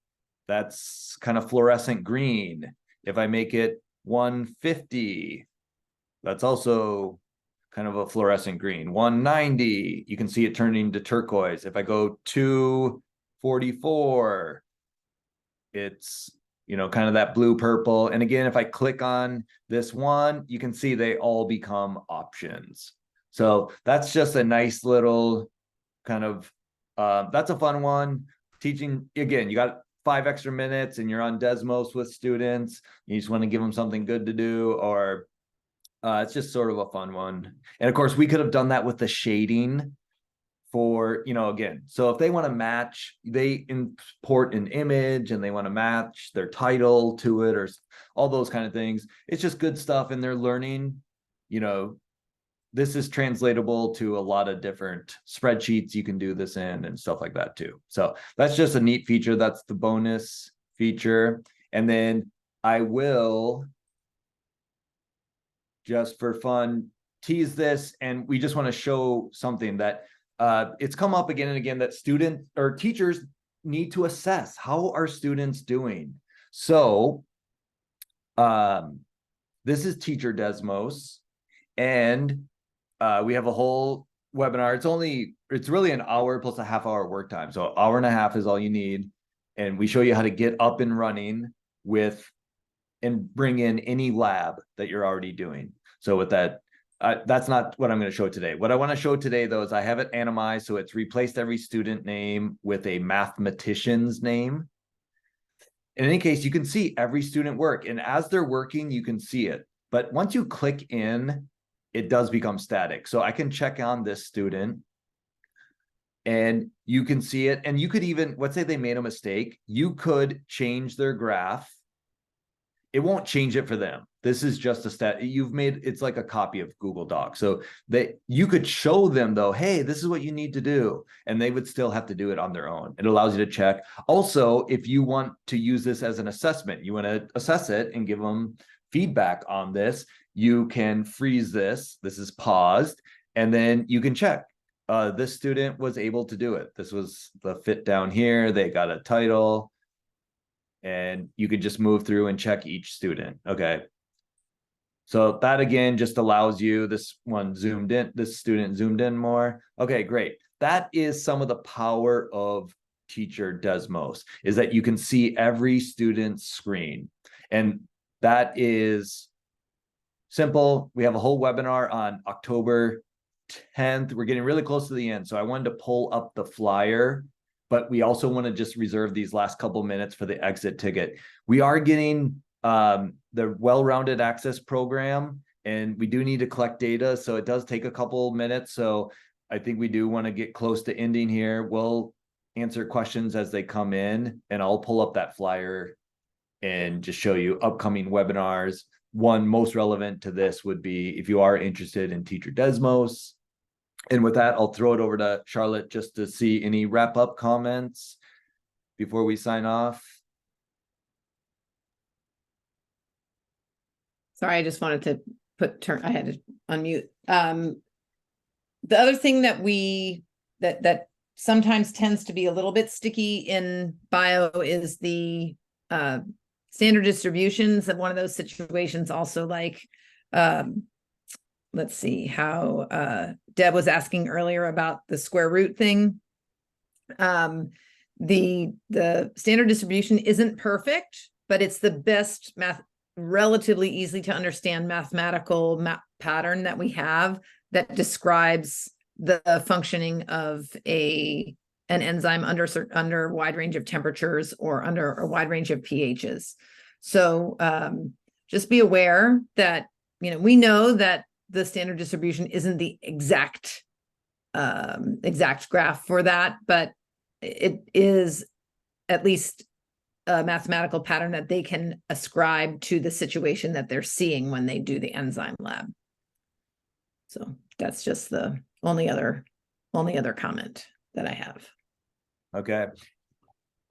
S1: that's kind of fluorescent green. If I make it 150, that's also kind of a fluorescent green. 190, you can see it turning to turquoise. If I go 244, it's kind of that blue purple. And again, if I click on this one, you can see they all become options. So that's just a nice little kind of, that's a fun one. Teaching, again, you got 5 extra minutes and you're on Desmos with students. You just want to give them something good to do, or it's just sort of a fun one. And of course, we could have done that with the shading for, again, so if they want to match, they import an image and they want to match their title to it or all those kind of things. It's just good stuff. And they're learning, this is translatable to a lot of different spreadsheets you can do this in and stuff like that too. So that's just a neat feature. That's the bonus feature. And then I will, just for fun, tease this. And we just want to show something that it's come up again and again that students or teachers need to assess how are students doing. So this is Teacher Desmos, and we have a whole webinar. It's really an hour plus a half-hour work time. So an hour and a half is all you need. And we show you how to get up and running and bring in any lab that you're already doing. So with that, that's not what I'm going to show today. What I want to show today, though, is I have it animized. So it's replaced every student name with a mathematician's name. In any case, you can see every student work. And as they're working, you can see it. But once you click in it does become static. So I can check on this student and you can see it. And you could even, let's say they made a mistake. You could change their graph. It won't change it for them. This is just a stat you've made. It's like a copy of Google Docs. So that you could show them though, hey, this is what you need to do. And they would still have to do it on their own. It allows you to check. Also, if you want to use this as an assessment, you want to assess it and give them feedback on this, you can freeze this. This is paused. And then you can check. This student was able to do it. This was the fit down here. They got a title. And you could just move through and check each student. Okay. So that again just allows you, this one zoomed in, this student zoomed in more. Okay, great. That is some of the power of Teacher Desmos, is that you can see every student's screen. And that is simple. We have a whole webinar on October 10th. We're getting really close to the end. So I wanted to pull up the flyer, but we also want to just reserve these last couple minutes for the exit ticket. We are getting the well-rounded access program, and we do need to collect data. So it does take a couple minutes. So I think we do want to get close to ending here. We'll answer questions as they come in, and I'll pull up that flyer and just show you upcoming webinars. One most relevant to this would be if you are interested in Teacher Desmos. And with that, I'll throw it over to Charlotte just to see any wrap-up comments before we sign off.
S2: Sorry, I just wanted to I had to unmute. The other thing that that sometimes tends to be a little bit sticky in bio is the standard distributions. And one of those situations also, like, let's see how Deb was asking earlier about the square root thing. The standard distribution isn't perfect, but it's the best relatively easy to understand mathematical pattern that we have that describes the functioning of an enzyme under a wide range of temperatures or under a wide range of pHs. So just be aware that, we know that the standard distribution isn't the exact graph for that, but it is at least a mathematical pattern that they can ascribe to the situation that they're seeing when they do the enzyme lab. So that's just the only other comment that I have.
S1: Okay.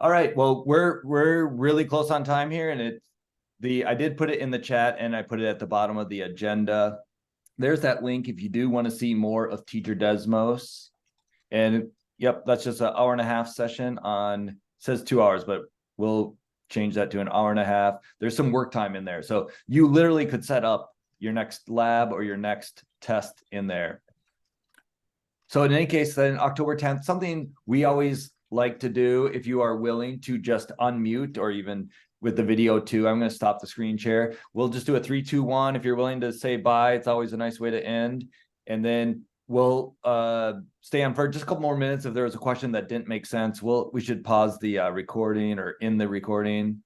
S1: All right. Well, we're really close on time here, and I did put it in the chat and I put it at the bottom of the agenda. There's that link if you do want to see more of Teacher Desmos. And yep, that's just an 1.5 hour session on, says 2 hours, but we'll change that to an 1.5 hour. There's some work time in there. So you literally could set up your next lab or your next test in there. So in any case, then October 10th, something we always like to do, if you are willing to just unmute, or even with the video too, I'm going to stop the screen share. We'll just do a 3, 2, 1. If you're willing to say bye, it's always a nice way to end. And then we'll stay on for just a couple more minutes. If there was a question that didn't make sense, we should pause the recording or end the recording.